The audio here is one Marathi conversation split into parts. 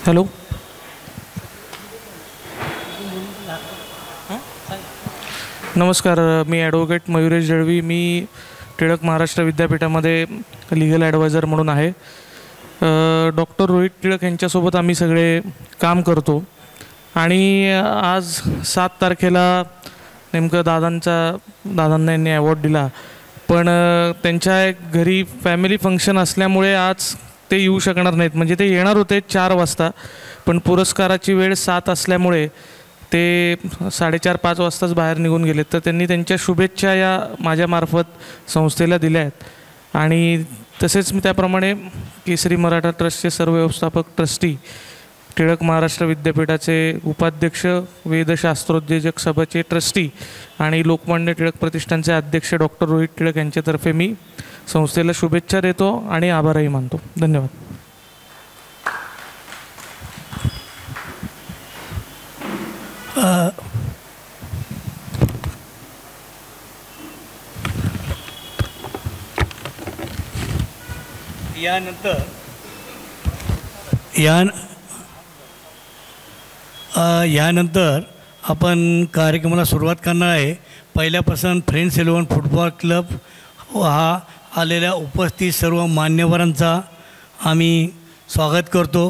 हॅलो. नमस्कार, मी ॲडव्होकेट मयुरेश जळवी. मी टिळक महाराष्ट्र विद्यापीठामध्ये लिगल ॲडवायझर म्हणून आहे. डॉक्टर रोहित टिळक यांच्यासोबत आम्ही सगळे काम करतो आणि आज 7 तारखेला नेमकं दादांना यांनी अवॉर्ड दिला, पण त्यांच्या एक घरी फॅमिली फंक्शन असल्यामुळे आज ते येऊ शकणार नाहीत. म्हणजे ते येणार होते 4 वाजता, पण पुरस्काराची वेळ 7 असल्यामुळे ते 4:30-5 वाजताच बाहेर निघून गेलेत. तर त्यांनी त्यांच्या शुभेच्छा या माझ्यामार्फत संस्थेला दिल्या आहेत. आणि तसेच मी त्याप्रमाणे केसरी मराठा ट्रस्टचे सर्व व्यवस्थापक ट्रस्टी, टिळक महाराष्ट्र विद्यापीठाचे उपाध्यक्ष, वेदशास्त्रोद्योजक सभाचे ट्रस्टी आणि लोकमान्य टिळक प्रतिष्ठानचे अध्यक्ष डॉक्टर रोहित टिळक यांच्यातर्फे मी संस्थेला शुभेच्छा देतो आणि आभारही मानतो. धन्यवाद. यानंतर आपण कार्यक्रमाला सुरुवात करणार आहे. पहिल्यापासून फ्रेंड्स 11 फुटबॉल क्लब हा आलेल्या उपस्थित सर्व मान्यवरांचा आम्ही स्वागत करतो.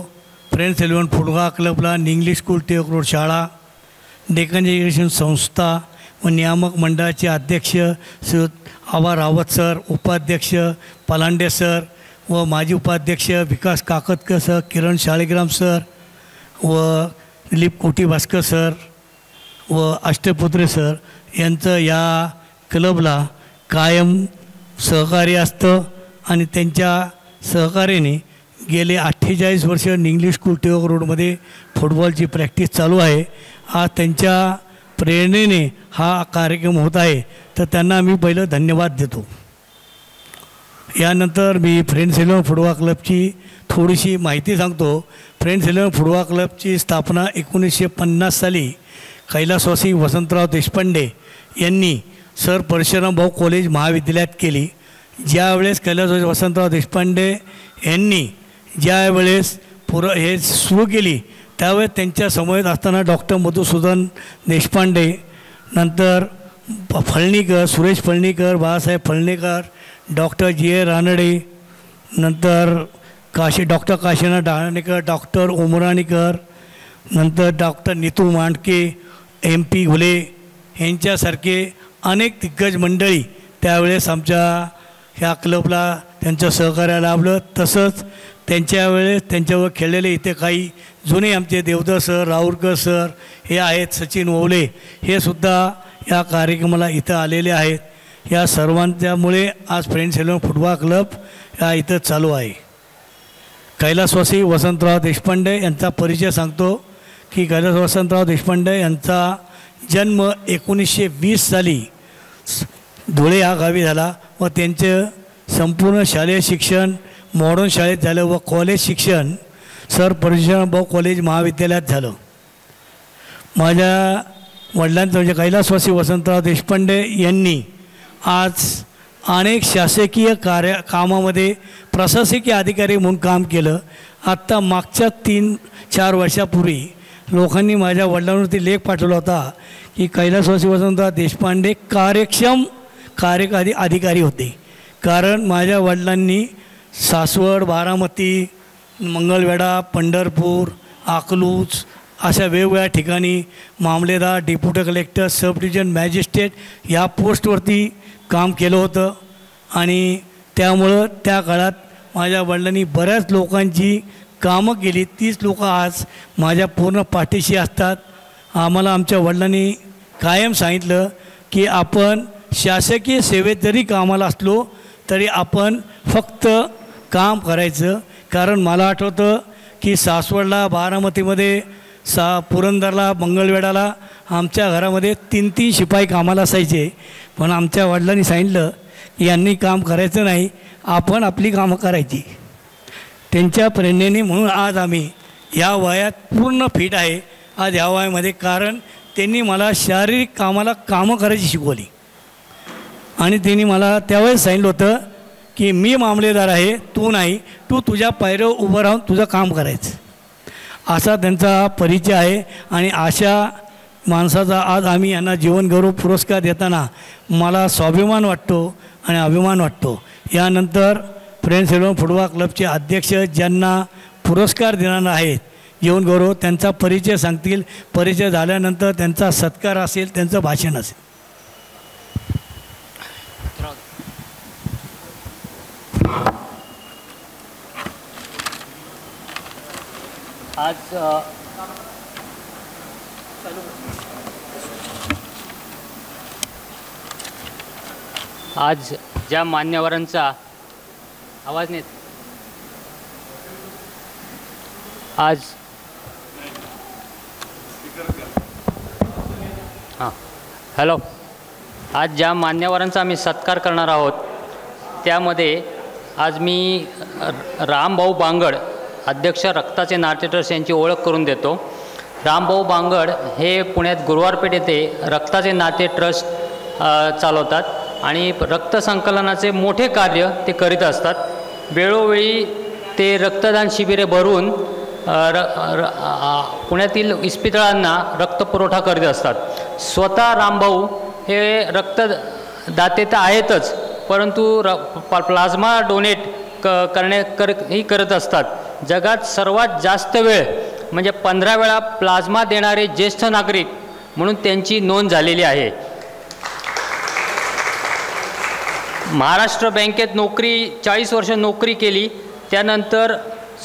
फ्रेंड्स 11 फुटबॉल क्लबला इंग्लिश स्कूल, टिळक रोड शाळा, डेक्कन एज्युकेशन संस्था व नियामक मंडळाचे अध्यक्ष श्री आबा रावत सर, उपाध्यक्ष पलांडे सर व माजी उपाध्यक्ष विकास काकतकर सर, किरण शाळेग्राम सर व दिलीप कोटी भास्कर सर व अष्टपुत्रे सर यांचं या क्लबला कायम सहकार्य असतं आणि त्यांच्या सहकार्याने गेले 48 वर्ष इंग्लिश स्कूल टिळक रोडमध्ये फुटबॉलची प्रॅक्टिस चालू आहे. आज त्यांच्या प्रेरणेने हा कार्यक्रम होत आहे, तर त्यांना मी पहिलं धन्यवाद देतो. यानंतर मी फ्रेंड्स 11 फुटबॉल क्लबची थोडीशी माहिती सांगतो. फ्रेंड्स 11 फुटबॉल क्लबची स्थापना 1950 साली कैलासवासी वसंतराव देशपांडे यांनी सर परशुराम भाऊ कॉलेज महाविद्यालयात केली. ज्यावेळेस कैलासवासी वसंतराव देशपांडे यांनी ज्यावेळेस हे सुरू केली त्यावेळेस त्यांच्या समवेत असताना डॉक्टर मधुसूदन देशपांडे, नंतर फळणीकर, सुरेश फळणीकर, बाळासाहेब फळणीकर, डॉक्टर जी.ए. रानडे, नंतर डॉक्टर काशीनाथ डाणेकर, डॉक्टर उमराणीकर, नंतर डॉक्टर नीतू मांडके, MP घुले यांच्यासारखे अनेक दिग्गज मंडळी त्यावेळेस आमच्या ह्या क्लबला त्यांचं सहकार्य लाभलं. तसंच त्यांच्या वेळेस त्यांच्यावर खेळलेले इथे काही जुने आमचे देवदर सर, राऊरकर सर हे आहेत, सचिन ओवले हे सुद्धा या कार्यक्रमाला इथं आलेले आहेत. या सर्वांच्यामुळे आज फ्रेंड्स 11 फुटबॉल क्लब या इथं चालू आहे. कैलासवासी वसंतराव देशपांडे यांचा परिचय सांगतो की कैलास वसंतराव देशपांडे यांचा जन्म 1920 साली धुळे या गावी झाला व त्यांचं संपूर्ण शालेय शिक्षण मॉडर्न शाळेत झालं व कॉलेज शिक्षण सर परशुराम भाऊ कॉलेज महाविद्यालयात झालं. माझ्या वडिलांचं म्हणजे कैलासवासी वसंतराव देशपांडे यांनी आज अनेक शासकीय कामामध्ये प्रशासकीय अधिकारी म्हणून काम केलं. आत्ता मागच्या 3-4 वर्षापूर्वी लोकांनी माझ्या वडिलांवरती लेख पाठवला होता की कैलासवासी वसंतराव देशपांडे कार्यक्षम कार्यकारी अधिकारी होते. कारण माझ्या वडिलांनी सासवड, बारामती, मंगळवेढा, पंढरपूर, अकलूज अशा वेगवेगळ्या ठिकाणी मामलेदार, डेप्युटी कलेक्टर, सब डिव्हिजन मॅजिस्ट्रेट या पोस्टवरती काम केलं होतं आणि त्यामुळं त्या काळात माझ्या वडिलांनी बऱ्याच लोकांची कामं केली. तीच लोकं आज माझ्या पूर्ण पाठीशी असतात. आम्हाला आमच्या वडिलांनी कायम सांगितलं की आपण शासकीय सेवेत जरी कामाला असलो तरी आपण फक्त काम करायचं. कारण मला आठवतं की सासवडला, बारामतीमध्ये, पुरंदरला, मंगळवेढाला आमच्या घरामध्ये 3-3 शिपाई कामाला असायचे. पण आमच्या वडिलांनी सांगितलं की यांनी काम करायचं नाही, आपण आपली कामं करायची. त्यांच्या प्रेरणेने म्हणून आज आम्ही या वयात पूर्ण फिट आहे आज ह्या वयामध्ये. कारण त्यांनी मला शारीरिक कामं करायची शिकवली आणि त्यांनी मला त्यावेळेस सांगितलं होतं की मी मामलेदार आहे, तू नाही, तू तुझ्या पायऱ्यावर उभं राहून तुझं काम करायचं. असा त्यांचा परिचय आहे. आणि अशा माणसाचा आज आम्ही यांना जीवनगौरव पुरस्कार देताना मला स्वाभिमान वाटतो आणि अभिमान वाटतो. यानंतर फ्रेंड्स 11 फुटबॉल क्लबचे अध्यक्ष ज्यांना पुरस्कार देणार आहेत जीवनगौरव, त्यांचा परिचय सांगतील. परिचय झाल्यानंतर त्यांचा सत्कार असेल, त्यांचं भाषण असेल. आज ज्या मान्यवरांचा आवाज नाही, आज हॅलो, आज ज्या मान्यवरांचा आम्ही सत्कार करणार आहोत त्यामध्ये आज मी रामभाऊ बांगड, अध्यक्ष रक्ताचे नाते ट्रस्ट यांची ओळख करून देतो. रामभाऊ बांगड हे पुण्यात गुरुवारपेठ येथे रक्ताचे नाते ट्रस्ट चालवतात आणि रक्त संकलनाचे मोठे कार्य ते करीत असतात. वेळोवेळी ते रक्तदान शिबिरे भरून पुण्यातील इस्पितळांना रक्तपुरवठा करीत असतात. स्वतः रामभाऊ हे रक्तदाते तर आहेतच, परंतु प्लाझ्मा डोनेट ही करत असतात. जगात सर्वात जास्त वेळ म्हणजे 15 वेळा प्लाझ्मा देणारे ज्येष्ठ नागरिक म्हणून त्यांची नोंद झालेली आहे. महाराष्ट्र बँकेत 40 वर्ष नोकरी केली. त्यानंतर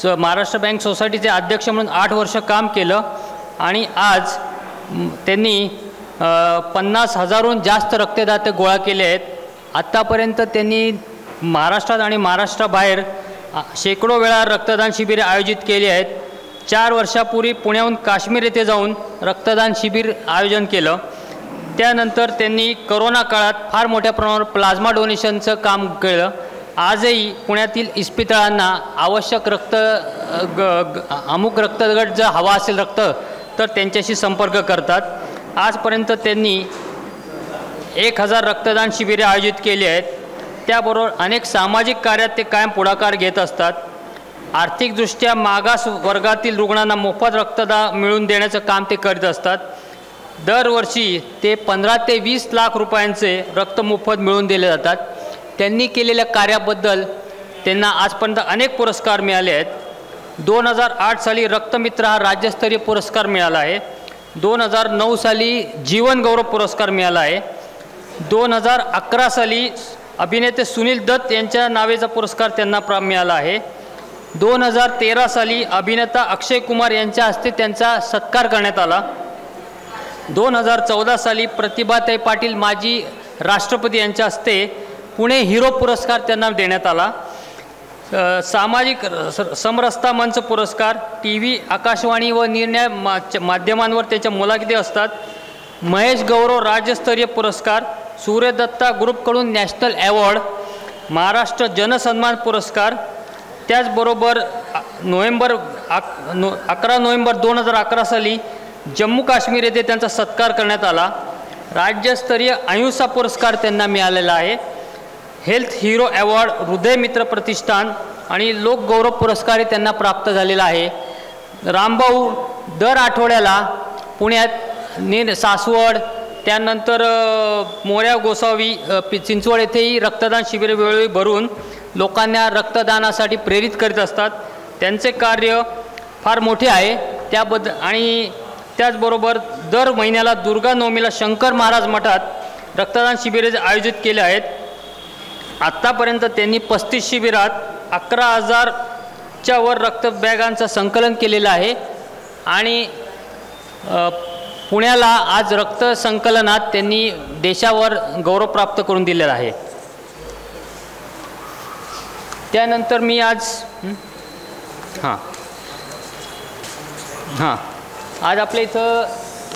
महाराष्ट्र बँक सोसायटीचे अध्यक्ष म्हणून 8 वर्ष काम केलं आणि आज त्यांनी 50,000हून जास्त रक्तदाते गोळा केले आहेत. आत्तापर्यंत त्यांनी महाराष्ट्रात आणि महाराष्ट्राबाहेर शेकडो वेळा रक्तदान शिबिरे आयोजित केली आहेत. 4 वर्षापूर्वी पुण्याहून काश्मीर येथे जाऊन रक्तदान शिबिर आयोजन केलं. त्यानंतर त्यांनी करोना काळात फार मोठ्या प्रमाणावर प्लाझ्मा डोनेशनचं काम केलं. आजही पुण्यातील इस्पितळांना आवश्यक रक्त अमुक रक्तगट जर हवा असेल रक्त तर त्यांच्याशी संपर्क करतात. आजपर्यंत त्यांनी 1000 रक्तदान शिबिरे आयोजित केली आहेत. त्याबरोबर अनेक सामाजिक कार्यात ते कायम पुढाकार घेत असतात. आर्थिकदृष्ट्या मागास वर्गातील रुग्णांना मोफत रक्तदान मिळवून देण्याचं काम ते करीत असतात. दरवर्षी ते 15 ते 20 लाख रुपयांचे रक्त मोफत मिळवून दिले जातात. त्यांनी केलेल्या कार्याबद्दल त्यांना आजपर्यंत अनेक पुरस्कार मिळाले आहेत. 2008 साली रक्तमित्र हा राज्यस्तरीय पुरस्कार मिळाला आहे. 2009 साली जीवनगौरव पुरस्कार मिळाला आहे. 2011 साली अभिनेते सुनील दत्त यांच्या नावेचा पुरस्कार त्यांना मिळाला आहे. 2013 साली अभिनेता अक्षय कुमार यांच्या हस्ते त्यांचा सत्कार करण्यात आला. 2014 साली प्रतिभाताई पाटील माजी राष्ट्रपती यांच्या हस्ते पुणे हिरो पुरस्कार त्यांना देण्यात आला. सामाजिक समरसता मंच पुरस्कार, TV, आकाशवाणी व निर्णय माध्यमांवर त्यांच्या मुलाखती असतात. महेश गौरव राज्यस्तरीय पुरस्कार, सूर्यदत्ता ग्रुपकडून नॅशनल अवॉर्ड, महाराष्ट्र जनसन्मान पुरस्कार. त्याचबरोबर 11 नोव्हेंबर 2011 साली जम्मू काश्मीर येथे त्यांचा सत्कार करण्यात आला. राज्यस्तरीय अहिंसा पुरस्कार त्यांना मिळालेला आहे. हेल्थ हिरो अवॉर्ड, हृदयमित्र प्रतिष्ठान आणि लोकगौरव पुरस्कारही त्यांना प्राप्त झालेला आहे. रामभाऊ दर आठवड्याला पुण्यात सासवड, त्यानंतर मोऱ्या गोसावी, चिंचवड येथेही रक्तदान शिबिरे वेळोवेळी भरून लोकांना रक्तदानासाठी प्रेरित करीत असतात. त्यांचे कार्य फार मोठे आहे त्याबद्दल. आणि त्याचबरोबर दर महिन्याला दुर्गा नवमीला शंकर महाराज मठात रक्तदान शिबिरे आयोजित केले आहेत. आत्तापर्यंत त्यांनी 35 शिबिरात 11,000च्या वर रक्त बॅगांचं संकलन केलेलं आहे. आणि पुण्याला आज रक्त संकलनात त्यांनी देशावर गौरव प्राप्त करून दिलेला आहे. त्यानंतर मी आज आज आपल्या इथं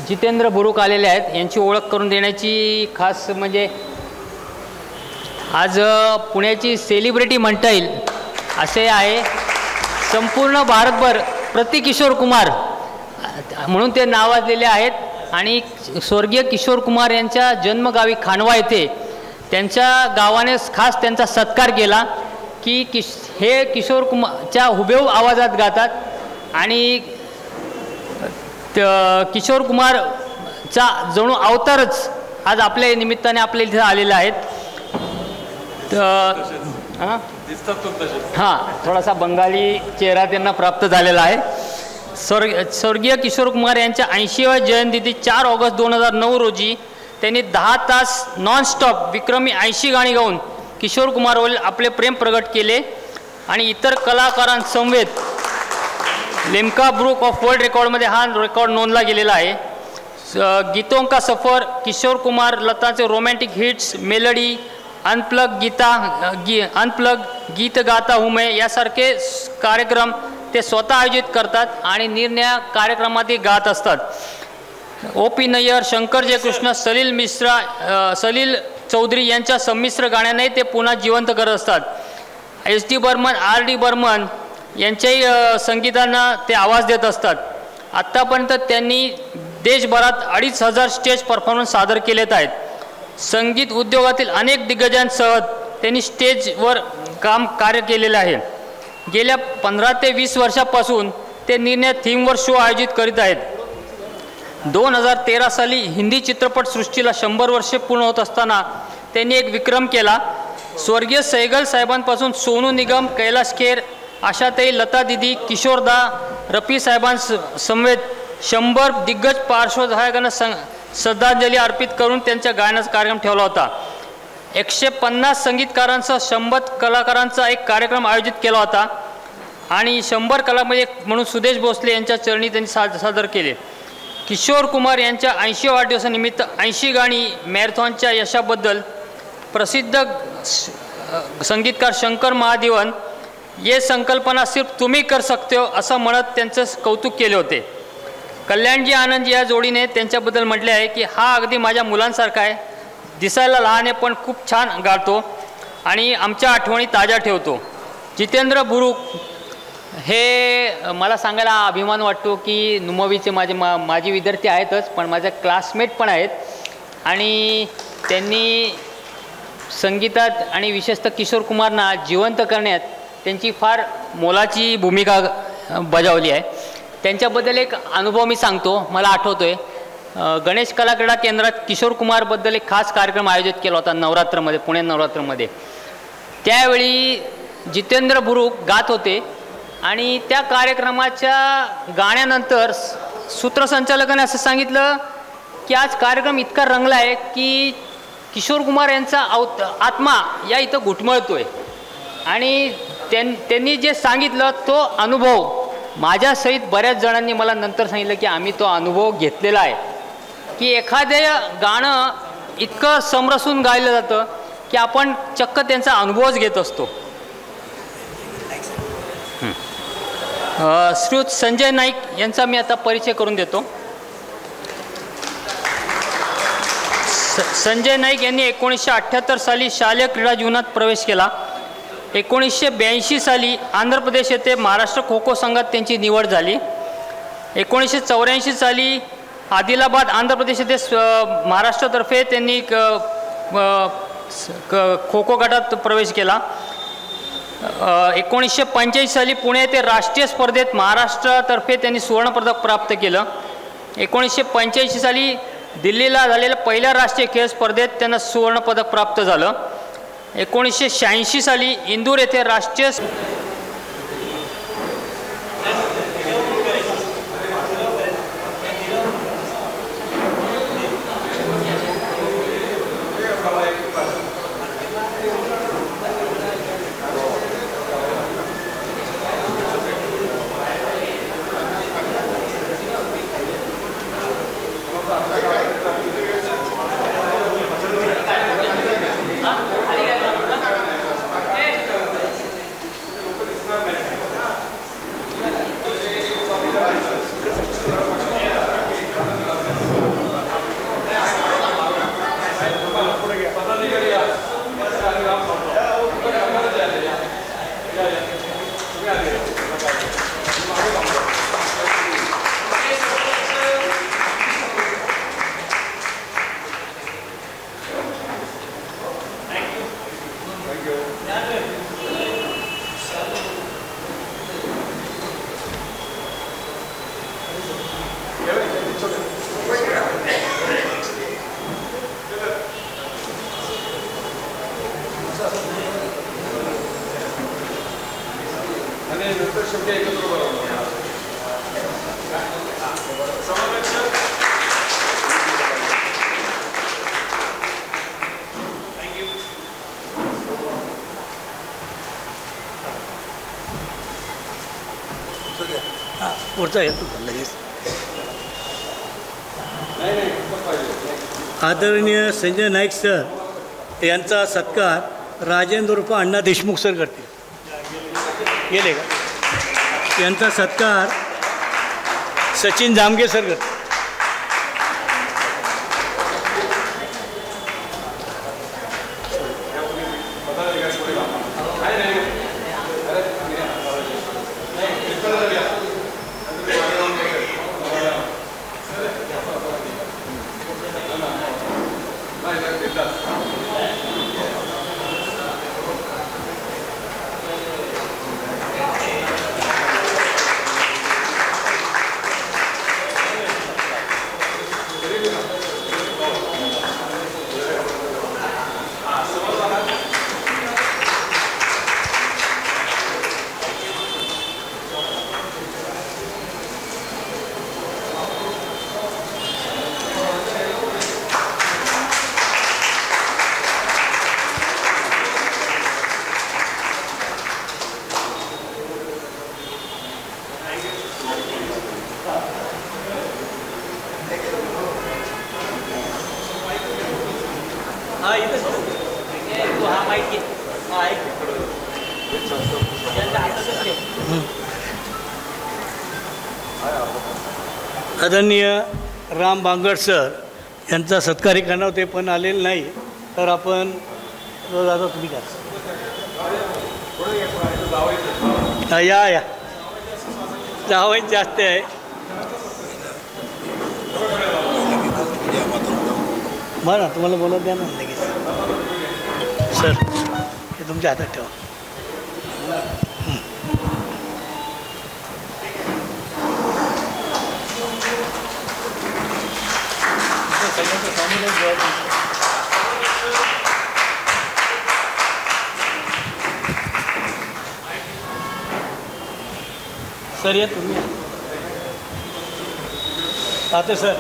जितेंद्र बुरुक आलेले आहेत. यांची ओळख करून देण्याची खास म्हणजे आज पुण्याची सेलिब्रिटी म्हणता येईल असे आहे. संपूर्ण भारतभर प्रतिकिशोर कुमार म्हणून ते नावाजलेले आहेत. आणि स्वर्गीय किशोर कुमार यांच्या जन्मगावी खांडवा येथे त्यांच्या गावाने खास त्यांचा सत्कार केला की हे किशोर कुमारच्या हुबेहूब आवाजात गातात आणि किशोर कुमारचा जणू अवतारच आज आपल्या निमित्ताने आपल्या इथे आलेले आहेत. हां, थोडासा बंगाली चेहरा त्यांना प्राप्त झालेला आहे. स्वर्गीय किशोर कुमार यांच्या 80व्या जयंतीती 4 ऑगस्ट 2009 रोजी त्यांनी 10 तास नॉनस्टॉप विक्रमी 80 गाणी गाऊन किशोर कुमारवरील आपले प्रेम प्रकट केले आणि इतर कलाकारांसमवेत लिम्का बुक ऑफ वर्ल्ड रेकॉर्डमध्ये हा रेकॉर्ड नोंदला गेलेला आहे. गीतों का सफर, किशोर कुमार लताचे रोमॅन्टिक हिट्स, मेलडी, अनप्लग गीत गाता हूँ मैं यासारखे कार्यक्रम ते स्वतः आयोजित करतात आणि निरनिराळ्या कार्यक्रमातही गात असतात. O.P. नय्यर, शंकर जयकृष्ण, सलील चौधरी यांच्या संमिश्र गाण्याने ते पुन्हा जिवंत करत असतात. S.D. बर्मन, R.D. बर्मन यांच्याही संगीतांना ते आवाज देत असतात. आत्तापर्यंत त्यांनी देशभरात 2500 स्टेज परफॉर्मन्स सादर केलेत आहेत. संगीत उद्योगातील अनेक दिग्गजांसह त्यांनी स्टेजवर कार्य केलेले आहे. गेल्या 15 ते 20 वर्षापासून ते निर्णय थीमवर शो आयोजित करीत आहेत. 2013 साली हिंदी चित्रपटसृष्टीला 100 वर्षे पूर्ण होत असताना त्यांनी एक विक्रम केला. स्वर्गीय सैगल साहेबांपासून सोनू निगम, कैलाश खेर, आशाताई, लता दीदी, किशोरदा, रफी साहेबांसमवेत 100 दिग्गज पार्श्वगायकांना श्रद्धांजली अर्पित करून त्यांच्या गायनाचा कार्यक्रम ठेवला होता. 150 संगीतकारांसह 100 कलाकारांचा एक कार्यक्रम आयोजित केला होता आणि 100 कलामध्ये म्हणून सुदेश भोसले यांच्या चरणी त्यांनी सादर केले. किशोर कुमार यांच्या 80व्या वाढदिवसानिमित्त 80 गाणी मॅरेथॉनच्या यशाबद्दल प्रसिद्ध संगीतकार शंकर महादेवन ये संकल्पना सिर्फ तुम्ही कर सकते हो असं म्हणत त्यांचं कौतुक केले होते. कल्याणजी आनंदजी या जोडीने त्यांच्याबद्दल म्हटले आहे की हा अगदी माझ्या मुलांसारखा आहे, दिसायला लहान आहे पण खूप छान गातो आणि आमच्या आठवणी ताज्या ठेवतो. जितेंद्र बुरुक हे मला सांगायला अभिमान वाटतो की नुमवीचे माझे विद्यार्थी आहेतच पण माझे क्लासमेट पण आहेत आणि त्यांनी संगीतात आणि विशेषतः किशोर कुमारना जिवंत करण्यात त्यांची फार मोलाची भूमिका बजावली आहे. त्यांच्याबद्दल एक अनुभव मी सांगतो. मला आठवतो आहे गणेश कला क्रीडा केंद्रात किशोर कुमारबद्दल एक खास कार्यक्रम आयोजित केला होता नवरात्रमध्ये, पुणे नवरात्रमध्ये. त्यावेळी जितेंद्र बुरुक गात होते आणि त्या कार्यक्रमाच्या गाण्यानंतर सूत्रसंचालकाने असं सांगितलं की आज कार्यक्रम इतका रंगला आहे की किशोर कुमार यांचा आत्मा या इथं घुटमळतोय. आणि त्यांनी जे सांगितलं तो अनुभव माझ्यासहित बऱ्याच जणांनी मला नंतर सांगितलं की आम्ही तो अनुभव घेतलेला आहे की एखादं गाणं इतकं समरसून गायलं जातं की आपण चक्क त्यांचा अनुभवच घेत असतो. श्रीयुत संजय नाईक यांचा मी आता परिचय करून देतो. संजय नाईक यांनी 1978 साली शालेय क्रीडा जीवनात प्रवेश केला. 1982 साली आंध्र प्रदेश येथे महाराष्ट्र खो खो संघात त्यांची निवड झाली. 1984 साली आदिलाबाद आंध्र प्रदेश येथे महाराष्ट्रातर्फे त्यांनी खो खो गटात प्रवेश केला. 1985 साली पुणे येथे राष्ट्रीय स्पर्धेत महाराष्ट्रातर्फे त्यांनी सुवर्णपदक प्राप्त केलं. 1985 साली दिल्लीला झालेल्या पहिल्या राष्ट्रीय खेळ स्पर्धेत त्यांना सुवर्णपदक प्राप्त झालं. 1986 साली इंदूर येथे राष्ट्रीय पुढचा येतो लगेच. आदरणीय संजय नाईक सर यांचा सत्कार राजेंद्र उर्फ अण्णा देशमुख सर करतील. गेले का? यांचा सत्कार सचिन जामगे सर करतील. आदरणीय राम बांगड सर यांचा सत्कारी करणार ते पण आलेले नाही, तर आपण दादा तुम्ही का या या जावं जास्त आहे. बरं तुम्हाला बोलत द्या ना लगेच. सर हे तुमच्या हातात ठेवा. सर या तुम्ही आता सर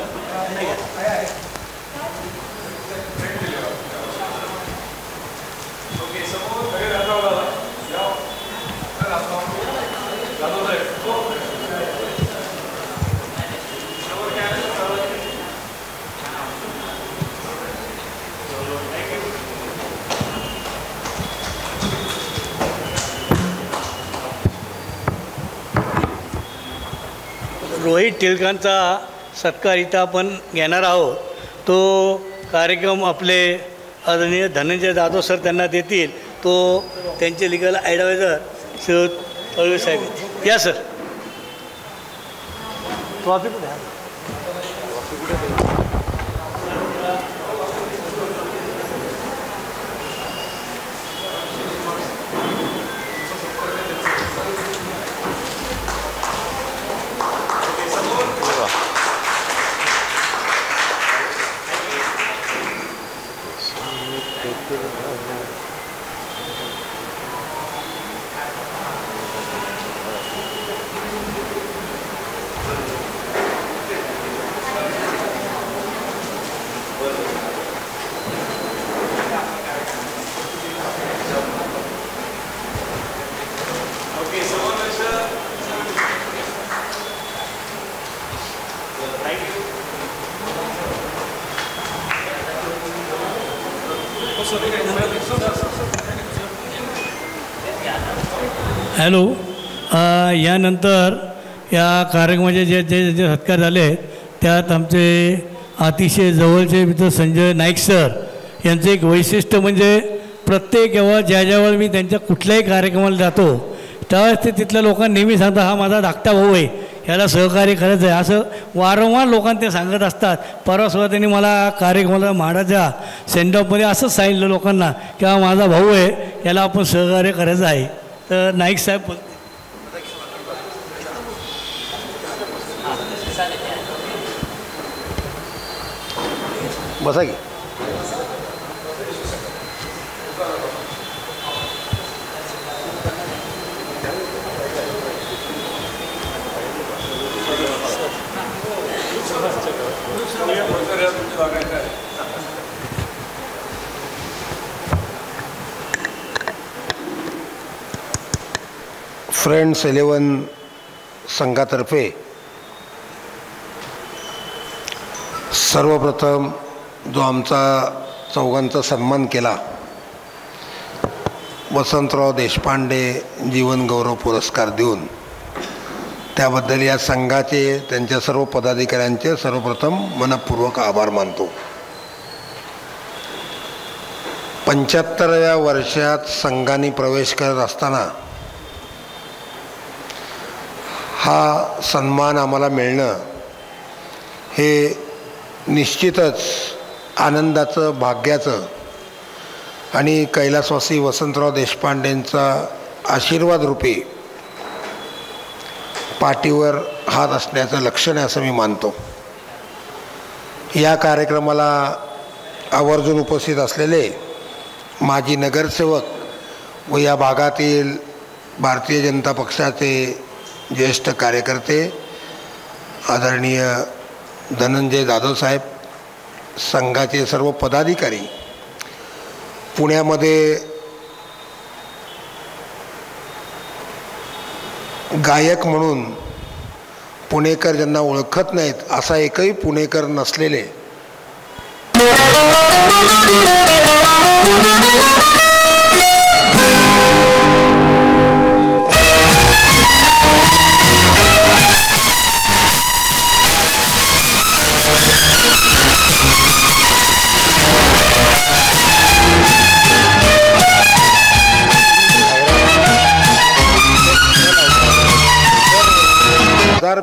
रोहित टिळकांचा सत्कार इथं आपण घेणार आहोत. तो कार्यक्रम आपले आदरणीय धनंजय जाधव सर त्यांना देतील. तो त्यांचे लिगल ॲडवायझर श्री तळवे साहेब या सर. ट्रॉफी कुठे आहे? हॅलो. यानंतर या कार्यक्रमाचे जे जे जे सत्कार झाले आहेत त्यात आमचे अतिशय जवळचे मित्र संजय नाईक सर यांचं एक वैशिष्ट्य म्हणजे प्रत्येक ज्यावेळी मी त्यांच्या कुठल्याही कार्यक्रमाला जातो त्यावेळेस ते तिथल्या लोकांना नेहमी सांगतात हा माझा धाकटा भाऊ आहे, ह्याला सहकार्य करायचं आहे, असं वारंवार लोकांना ते सांगत असतात. परवासुद्धा त्यांनी मला कार्यक्रमाला म्हाडाच्या सेंडऑफमध्ये असंच सांगितलं लोकांना की हा माझा भाऊ आहे, याला आपण सहकार्य करायचं आहे. तर नाईक साहेब बोलते. बसा की. फ्रेंड्स 11 संघातर्फे सर्वप्रथम जो आमचा चौघांचा सन्मान केला, वसंतराव देशपांडे जीवन गौरव पुरस्कार देऊन, त्याबद्दल या संघाचे, त्यांच्या सर्व पदाधिकाऱ्यांचे सर्वप्रथम मनपूर्वक आभार मानतो. 75व्या वर्षात संघाने प्रवेश करत असताना हा सन्मान आम्हाला मिळणं हे निश्चितच आनंदाचं, भाग्याचं आणि कैलासवासी वसंतराव देशपांडेंचा आशीर्वाद रूपी पाठीवर हात असण्याचं लक्षण आहे असं मी मानतो. या कार्यक्रमाला आवर्जून उपस्थित असलेले माजी नगरसेवक व या भागातील भारतीय जनता पक्षाचे ज्येष्ठ कार्यकर्ते आदरणीय धनंजय जाधव साहेब, संघाचे सर्व पदाधिकारी, पुण्यामध्ये गायक म्हणून पुणेकर ज्यांना ओळखत नाहीत असा एकही पुणेकर नसलेले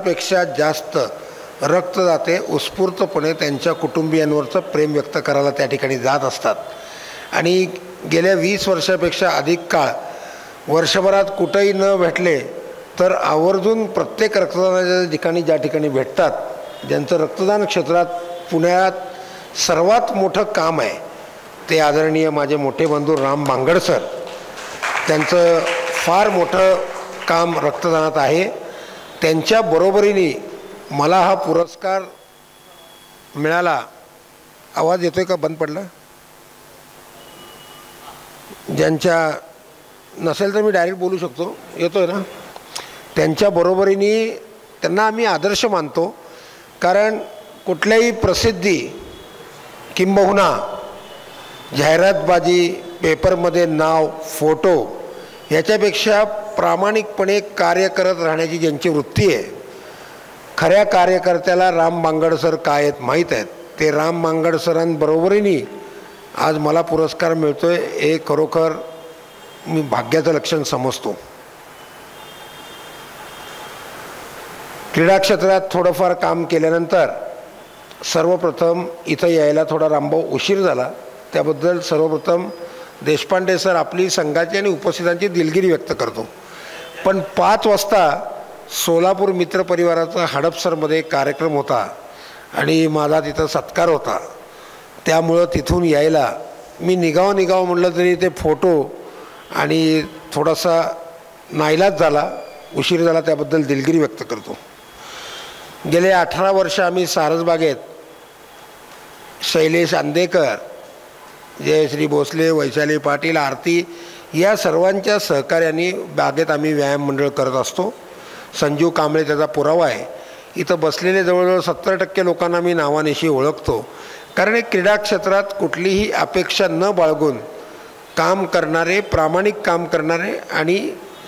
पेक्षा जास्त रक्तदाते उत्स्फूर्तपणे त्यांच्या कुटुंबियांवरचं प्रेम व्यक्त करायला त्या ठिकाणी जात असतात. आणि गेल्या 20 वर्षापेक्षा अधिक काळ वर्षभरात कुठेही न भेटले तर आवर्जून प्रत्येक रक्तदानाच्या ठिकाणी ज्या ठिकाणी भेटतात, ज्यांचं रक्तदान क्षेत्रात पुण्यात सर्वात मोठं काम आहे ते आदरणीय माझे मोठे बंधू राम बांगड सर. त्यांचं फार मोठं काम रक्तदानात आहे. त्यांच्या बरोबरीने मला हा पुरस्कार मिळाला. आवाज येतोय का? बंद पडला? ज्यांच्या नसेल तर मी डायरेक्ट बोलू शकतो. येतोय ना? त्यांच्या बरोबरीने त्यांना आम्ही आदर्श मानतो. कारण कुठल्याही प्रसिद्धी किंबहुना जाहिरातबाजी, पेपरमध्ये नाव, फोटो याच्यापेक्षा प्रामाणिकपणे कार्य करत राहण्याची ज्यांची वृत्ती आहे, खऱ्या कार्यकर्त्याला राम बांगड सर काय आहेत माहीत आहेत. ते राम बांगड सरांबरोबरीने आज मला पुरस्कार मिळतो आहे हे खरोखर मी भाग्याचं लक्षण समजतो. क्रीडा क्षेत्रात थोडंफार काम केल्यानंतर सर्वप्रथम इथं यायला थोडा रामभाऊ उशीर झाला. त्याबद्दल सर्वप्रथम देशपांडे सर आपली संघाची आणि उपस्थितांची दिलगिरी व्यक्त करतो. पण 5 वाजता सोलापूर मित्रपरिवाराचा हडपसरमध्ये कार्यक्रम होता आणि माझा तिथं सत्कार होता. त्यामुळं तिथून यायला मी निघाव म्हटलं तरी ते फोटो आणि थोडासा नाईलाज झाला, उशीर झाला. त्याबद्दल दिलगिरी व्यक्त करतो. गेले 18 वर्ष आम्ही सारसबागेत शैलेश आंदेकर, जयश्री भोसले, वैशाली पाटील, आरती या सर्वांच्या सहकार्याने बागेत आम्ही व्यायाम मंडळ करत असतो. संजीव कांबळे त्याचा पुरावा आहे. इथं बसलेले जवळजवळ 70% लोकांना मी नावानिशी ओळखतो. कारण हे क्रीडा क्षेत्रात कुठलीही अपेक्षा न बाळगून काम करणारे, प्रामाणिक काम करणारे आणि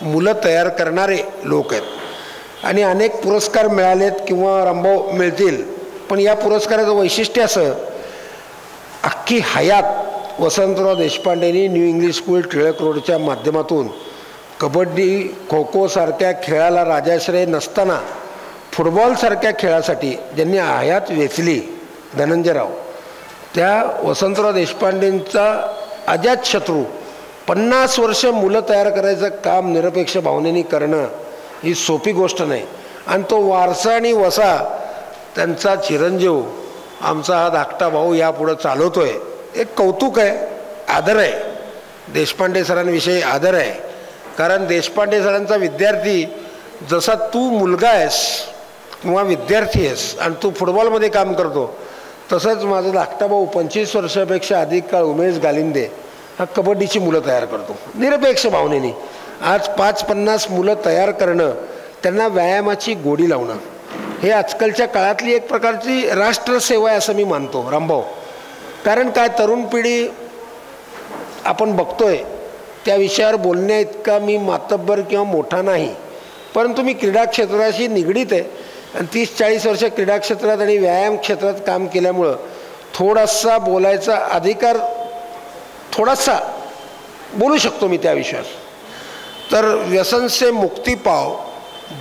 मुलं तयार करणारे लोक आहेत. आणि अनेक पुरस्कार मिळालेत किंवा रामभाऊ मिळतील, पण या पुरस्काराचं वैशिष्ट्य असं, अख्खी हयात वसंतराव देशपांडेंनी न्यू इंग्लिश स्कूल टिळक रोडच्या माध्यमातून कबड्डी, खो खो सारख्या खेळाला राजाश्रय नसताना फुटबॉलसारख्या खेळासाठी ज्यांनी हयात वेचली, धनंजयराव, त्या वसंतराव देशपांडेंचा अजातशत्रू 50 वर्ष मुलं तयार करायचं काम निरपेक्ष भावनेने करणं ही सोपी गोष्ट नाही. आणि तो वारसा आणि वसा त्यांचा चिरंजीव आमचा हा धाकटा भाऊ यापुढं चालवतो आहे. एक कौतुक आहे, आदर आहे. देशपांडे सरांविषयी आदर आहे. कारण देशपांडे सरांचा विद्यार्थी जसा तू मुलगा आहेस किंवा विद्यार्थी आहेस आणि तू फुटबॉलमध्ये काम करतो, तसंच माझा धाकटा भाऊ 25 वर्षापेक्षा अधिक काळ उमेश गालिंदे हा कबड्डीची मुलं तयार करतो निरपेक्ष भावनेने. आज 5-50 मुलं तयार करणं, त्यांना व्यायामाची गोडी लावणं, हे आजकालच्या काळातली एक प्रकारची राष्ट्रसेवा आहे असं मी मानतो रामभाऊ. कारण काय, तरुण पिढी आपण बघतोय त्या विषयावर बोलण्या इतका मी मातब्बर किंवा मोठा नाही, परंतु मी क्रीडा क्षेत्राशी निगडीत आहे आणि 30-40 वर्ष क्रीडा क्षेत्रात आणि व्यायाम क्षेत्रात काम केल्यामुळं थोडासा बोलायचा अधिकार, थोडासा बोलू शकतो मी त्या विषयावर. तर व्यसन से मुक्ती पाव,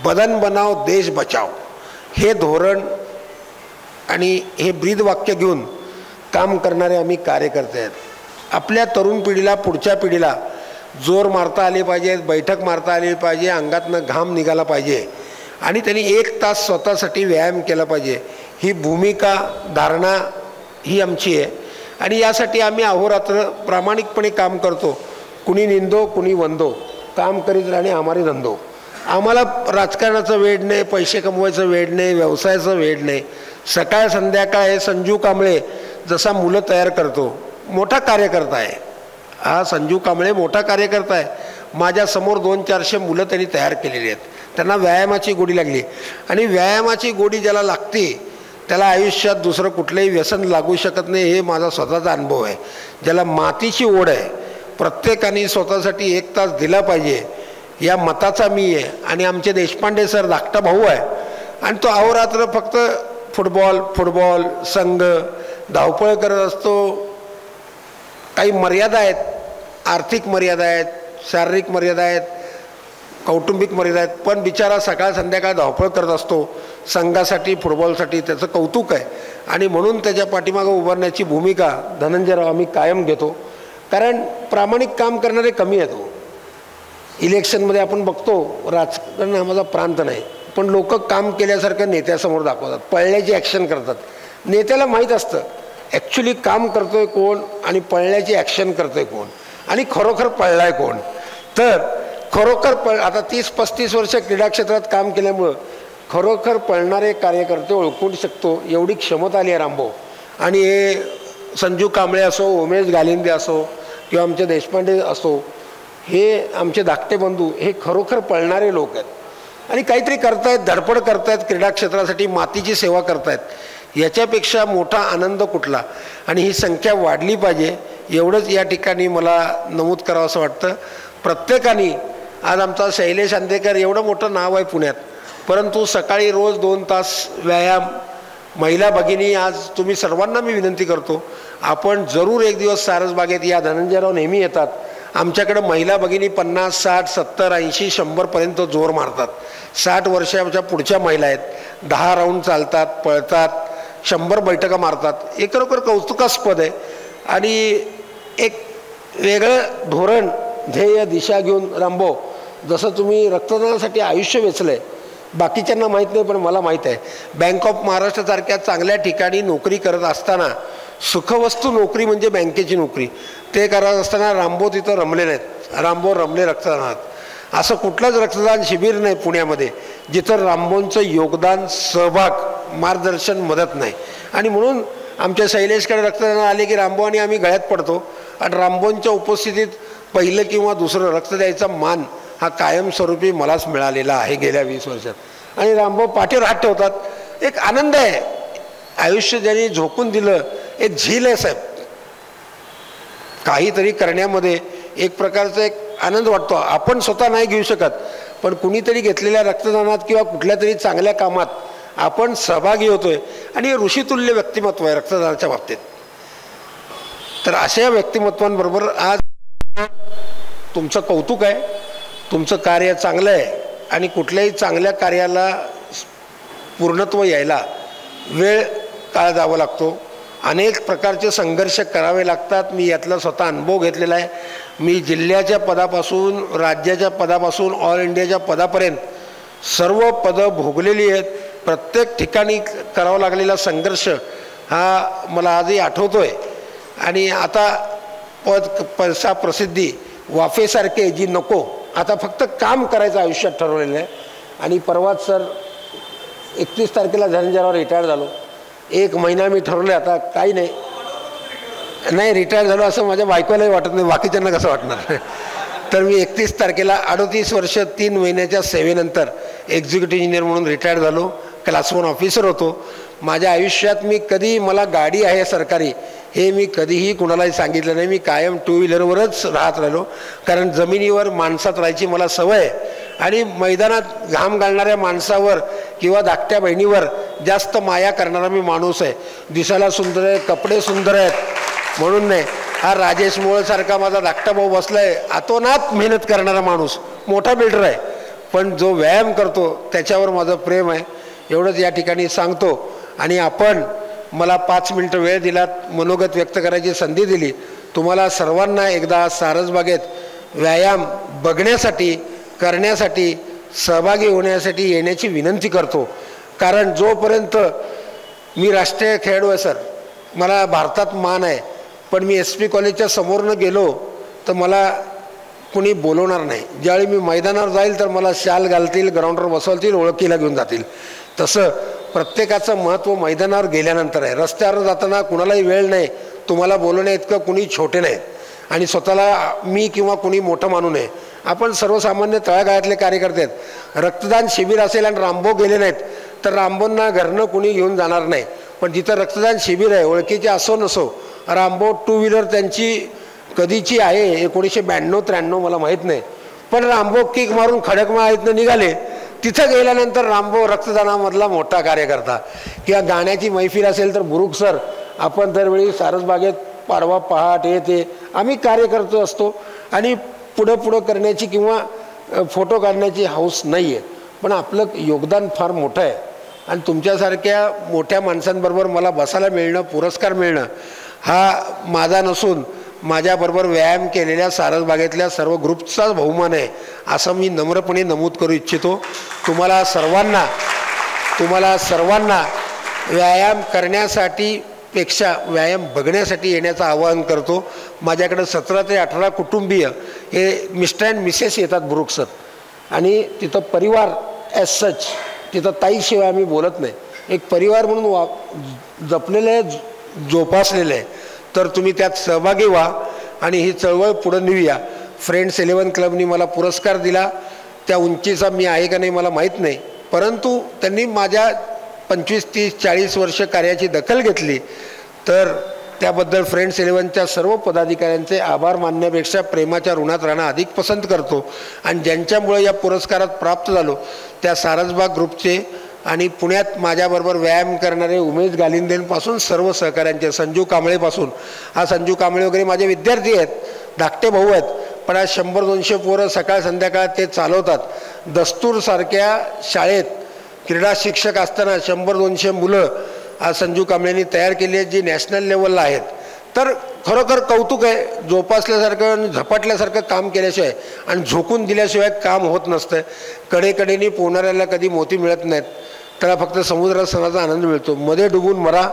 बदन बनाव देश बचाव, हे धोरण आणि हे ब्रीदवाक्य घेऊन काम करणारे आम्ही कार्यकर्ते आहेत. आपल्या तरुण पिढीला, पुढच्या पिढीला जोर मारता आले पाहिजेत, बैठक मारता आली पाहिजे, अंगातनं घाम निघाला पाहिजे आणि त्यांनी 1 तास स्वतःसाठी व्यायाम केला पाहिजे. ही भूमिका, धारणा ही आमची आहे आणि यासाठी आम्ही अहोरात्र प्रामाणिकपणे काम करतो. कुणी निंदो कुणी वंदो, काम करीत राहणे आम्हारी धंदो. आम्हाला राजकारणाचं वेड नाही, पैसे कमवायचं वेड नाही, व्यवसायाचं वेड नाही. सकाळ संध्याकाळ हे संजू कांबळे जसा मुलं तयार करतो, मोठा कार्यकर्ता आहे हा संजू कांबळे, मोठा कार्यकर्ता आहे. माझ्यासमोर 200-400 मुलं त्यांनी तयार केलेली आहेत. त्यांना व्यायामाची गोडी लागली आणि व्यायामाची गोडी ज्याला लागते त्याला आयुष्यात दुसरं कुठलंही व्यसन लागू शकत नाही, हे माझा स्वतःचा अनुभव आहे. ज्याला मातीची ओढ आहे, प्रत्येकाने स्वतःसाठी 1 तास दिला पाहिजे या मताचा मी आहे. आणि आमचे देशपांडे सर धाकटा भाऊ आहे आणि तो अहोरात्र फक्त फुटबॉल संघ धावपळ करत असतो. काही मर्यादा आहेत, आर्थिक मर्यादा आहेत, शारीरिक मर्यादा आहेत, कौटुंबिक मर्यादा आहेत, पण बिचारा सकाळ संध्याकाळ धावपळ करत असतो संघासाठी, फुटबॉलसाठी. त्याचं कौतुक आहे आणि म्हणून त्याच्या पाठीमागं उभारण्याची भूमिका धनंजयराव आम्ही कायम घेतो. कारण प्रामाणिक काम करणारे कमी आहेत. इलेक्शनमध्ये आपण बघतो, राजकारण हा माझा प्रांत नाही, पण लोक काम केल्यासारखं नेत्यासमोर दाखवतात, पळण्याची ॲक्शन करतात. नेत्याला माहीत असतं ॲक्च्युली काम करतोय कोण आणि पळण्याची ॲक्शन करतोय कोण आणि खरोखर पळलाय कोण. तर खरोखर आता 30-35 वर्ष क्रीडा क्षेत्रात काम केल्यामुळं खरोखर पळणारे कार्यकर्ते ओळखू शकतो एवढी क्षमता आली आहे रामभाऊ. आणि हे संजू कांबळे असो, उमेश गालिंदे असो किंवा आमचे देशपांडे असो, हे आमचे धाकटे बंधू हे खरोखर पळणारे लोक आहेत आणि काहीतरी करतायत, धडपड करतायत, क्रीडा क्षेत्रासाठी मातीची सेवा करतायत. याच्यापेक्षा मोठा आनंद कुठला. आणि ही संख्या वाढली पाहिजे एवढंच या ठिकाणी मला नमूद करावं असं वाटतं. प्रत्येकाने, आज आमचा शैलेश अंदेकर एवढं मोठं नाव आहे पुण्यात, परंतु सकाळी रोज 2 तास व्यायाम. महिला भगिनी, आज तुम्ही सर्वांना मी विनंती करतो, आपण जरूर एक दिवस सारसबागेत या. धनंजयराव नेहमी येतात. आमच्याकडे महिला भगिनी 50, 60, 70, 80, 100पर्यंत जोर मारतात. 60 वर्षाच्या पुढच्या महिला आहेत, 10 राऊंड चालतात, पळतात, 100 बैठका मारतात. हे खरोखर कौतुकास्पद आहे आणि एक वेगळं धोरण, ध्येय, दिशा घेऊन रामभाऊ, जसं तुम्ही रक्तदानासाठी आयुष्य वेचलं आहे, बाकीच्यांना माहीत नाही पण मला माहीत आहे. बँक ऑफ महाराष्ट्रासारख्या चांगल्या ठिकाणी नोकरी करत असताना, सुखवस्तू नोकरी म्हणजे बँकेची नोकरी, ते करत असताना रामभाऊ तिथं रमले नाहीत. रामभाऊ रमले रक्तदानात. असं कुठलंच रक्तदान शिबिर नाही पुण्यामध्ये जिथं रामभाऊंचं योगदान, सहभाग, मार्गदर्शन, मदत नाही. आणि म्हणून आमच्या शैलेशकडे रक्तदान आले की रामभाऊ आणि आम्ही गळ्यात पडतो आणि रामभाऊंच्या उपस्थितीत पहिलं किंवा दुसरं रक्त द्यायचा मान हा कायमस्वरूपी मलाच मिळालेला आहे गेल्या 20 वर्षात. आणि रामभाऊ पाठीवर हात ठेवतात. एक आनंद आहे. आयुष्य ज्यांनी झोकून दिलं, एक झील आहे साहेब. काहीतरी करण्यामध्ये एक प्रकारचा एक आनंद वाटतो. आपण स्वतः नाही घेऊ शकत, पण कुणीतरी घेतलेल्या रक्तदानात किंवा कुठल्या तरी चांगल्या कामात आपण सहभागी होतोय आणि हे ऋषितुल्य व्यक्तिमत्व आहे रक्तदानाच्या बाबतीत. तर अशा व्यक्तिमत्वांबरोबर आज तुमचं कौतुक आहे. तुमचं कार्य चांगलं आहे आणि कुठल्याही चांगल्या कार्याला पूर्णत्व यायला वेळ काळ द्यावा लागतो. अनेक प्रकारचे संघर्ष करावे लागतात. मी यातला स्वतः अनुभव घेतलेला आहे. मी जिल्ह्याच्या पदापासून, राज्याच्या पदापासून, ऑल इंडियाच्या पदापर्यंत सर्व पदं भोगलेली आहेत. प्रत्येक ठिकाणी करावा लागलेला संघर्ष हा मला आजही आठवतो आहे. आणि आता पद, पैसा, प्रसिद्धी वाफेसारखे जी नको, आता फक्त काम करायचं आयुष्यात ठरवलेलं आहे. आणि परवाच सर 31 तारखेला धनंजयराव रिटायर झालो. 1 महिना मी ठरवलं आता काही नाही रिटायर झालो असं माझ्या बायकोलाही वाटत नाही, बाकीच्यांना कसं वाटणार. तर मी 31 तारखेला 38 वर्ष 3 महिन्याच्या सेवेनंतर एक्झिक्युटिव्ह इंजिनियर म्हणून रिटायर झालो. क्लास 1 ऑफिसर होतो. माझ्या आयुष्यात मी कधी मला गाडी आहे सरकारी हे मी कधीही कुणालाही सांगितलं नाही. मी कायम 2 व्हीलरवरच राहत राहिलो, कारण जमिनीवर माणसात राहायची मला सवय आहे. आणि मैदानात घाम घालणाऱ्या माणसावर किंवा धाकट्या बहिणीवर जास्त माया करणारा मी माणूस आहे. दिसायला सुंदर आहे, कपडे सुंदर आहेत म्हणून नाही. हा राजेश मोळसारखा माझा धाकटा भाऊ बसला आहे, अतोनात मेहनत करणारा माणूस, मोठा बिल्डर आहे, पण जो व्यायाम करतो त्याच्यावर माझं प्रेम आहे. एवढंच या ठिकाणी सांगतो. आणि आपण मला 5 मिनटं वेळ दिलात, मनोगत व्यक्त करायची संधी दिली. तुम्हाला सर्वांना एकदा सारसबागेत व्यायाम बघण्यासाठी, करण्यासाठी, सहभागी होण्यासाठी येण्याची विनंती करतो. कारण जोपर्यंत मी राष्ट्रीय खेळाडू आहे सर, मला भारतात मान आहे, पण मी SP कॉलेजच्या समोरनं गेलो तर मला कुणी बोलवणार नाही. ज्यावेळी मी मैदानावर जाईल तर मला शाल घालतील, ग्राउंडवर बसवतील, ओळखीला घेऊन जातील. तसं प्रत्येकाचं महत्त्व मैदानावर गेल्यानंतर आहे. रस्त्यावर जाताना कुणालाही वेळ नाही. तुम्हाला बोलवण्या इतकं कुणी छोटे नाहीत आणि स्वतःला मी किंवा कुणी मोठं मानू नये. आपण सर्वसामान्य तळागाळातले कार्यकर्ते आहेत. रक्तदान शिबिर असेल आणि रामभाऊ गेले नाहीत तर रामभाऊंना घरनं कुणी घेऊन जाणार नाही. पण जिथं रक्तदान शिबिर आहे, ओळखीचे असो नसो, रामभाऊ 2 व्हीलर त्यांची कधीची आहे 1992-93 मला माहीत नाही, पण रामभाऊ किक मारून खडकमाळा इथनं निघाले. तिथं गेल्यानंतर रामभाऊ रक्तदानामधला मोठा कार्यकर्ता. किंवा गाण्याची मैफिल असेल तर बुरुक सर, आपण दरवेळी सारसबागेत पाडवा पहाट हे ते आम्ही कार्यकर्ते असतो आणि पुढं करण्याची किंवा फोटो काढण्याची हौस नाही आहे, पण आपलं योगदान फार मोठं आहे. आणि तुमच्यासारख्या मोठ्या माणसांबरोबर मला बसायला मिळणं, पुरस्कार मिळणं हा माझा नसून माझ्याबरोबर व्यायाम केलेल्या सारसबागेतल्या सर्व ग्रुपचाच बहुमान आहे, असं मी नम्रपणे नमूद करू इच्छितो. तुम्हाला सर्वांना व्यायाम करण्यासाठी पेक्षा व्यायाम बघण्यासाठी येण्याचं आवाहन करतो. माझ्याकडे 17 ते 18 कुटुंबीय हे मिस्टर अँड मिसेस येतात बुरुक सर, आणि तिथं परिवार ॲज सच, तिथं ताईशिवाय आम्ही बोलत नाही. एक परिवार म्हणून जपलेलं आहे, जोपासलेलं आहे. तर तुम्ही त्यात सहभागी व्हा आणि ही चळवळ पुढं नेऊया. फ्रेंड्स 11 क्लबनी मला पुरस्कार दिला. त्या उंचीचा मी आहे का नाही मला माहीत नाही, परंतु त्यांनी माझ्या 25, 30, 40 वर्ष कार्याची दखल घेतली. तर त्याबद्दल फ्रेंड्स 11च्या सर्व पदाधिकाऱ्यांचे आभार मानण्यापेक्षा प्रेमाच्या ऋणात राहणं अधिक पसंत करतो. आणि ज्यांच्यामुळे या पुरस्कारात प्राप्त झालो त्या सारसबाग ग्रुपचे आणि पुण्यात माझ्याबरोबर व्यायाम करणारे उमेश गालिंदेंपासून सर्व सहकाऱ्यांचे, संजू कांबळेपासून, हा संजू कांबळे वगैरे माझे विद्यार्थी आहेत, धाकटे भाऊ आहेत, पण आज 100-200 पोरं सकाळ संध्याकाळ ते चालवतात. दस्तूरसारख्या शाळेत क्रीडा शिक्षक असताना 100-200 मुलं आज संजू कांबळेंनी तयार केली आहेत, जी नॅशनल लेवलला आहेत. तर खरोखर कौतुक आहे. जोपासल्यासारखं आणि झपाटल्यासारखं काम केल्याशिवाय आणि झोकून दिल्याशिवाय काम होत नसतं. कडेकडेनी पोहणाऱ्याला कधी मोती मिळत नाहीत, त्याला फक्त समुद्रात सणाचा आनंद मिळतो. मध्ये डुबून मरा,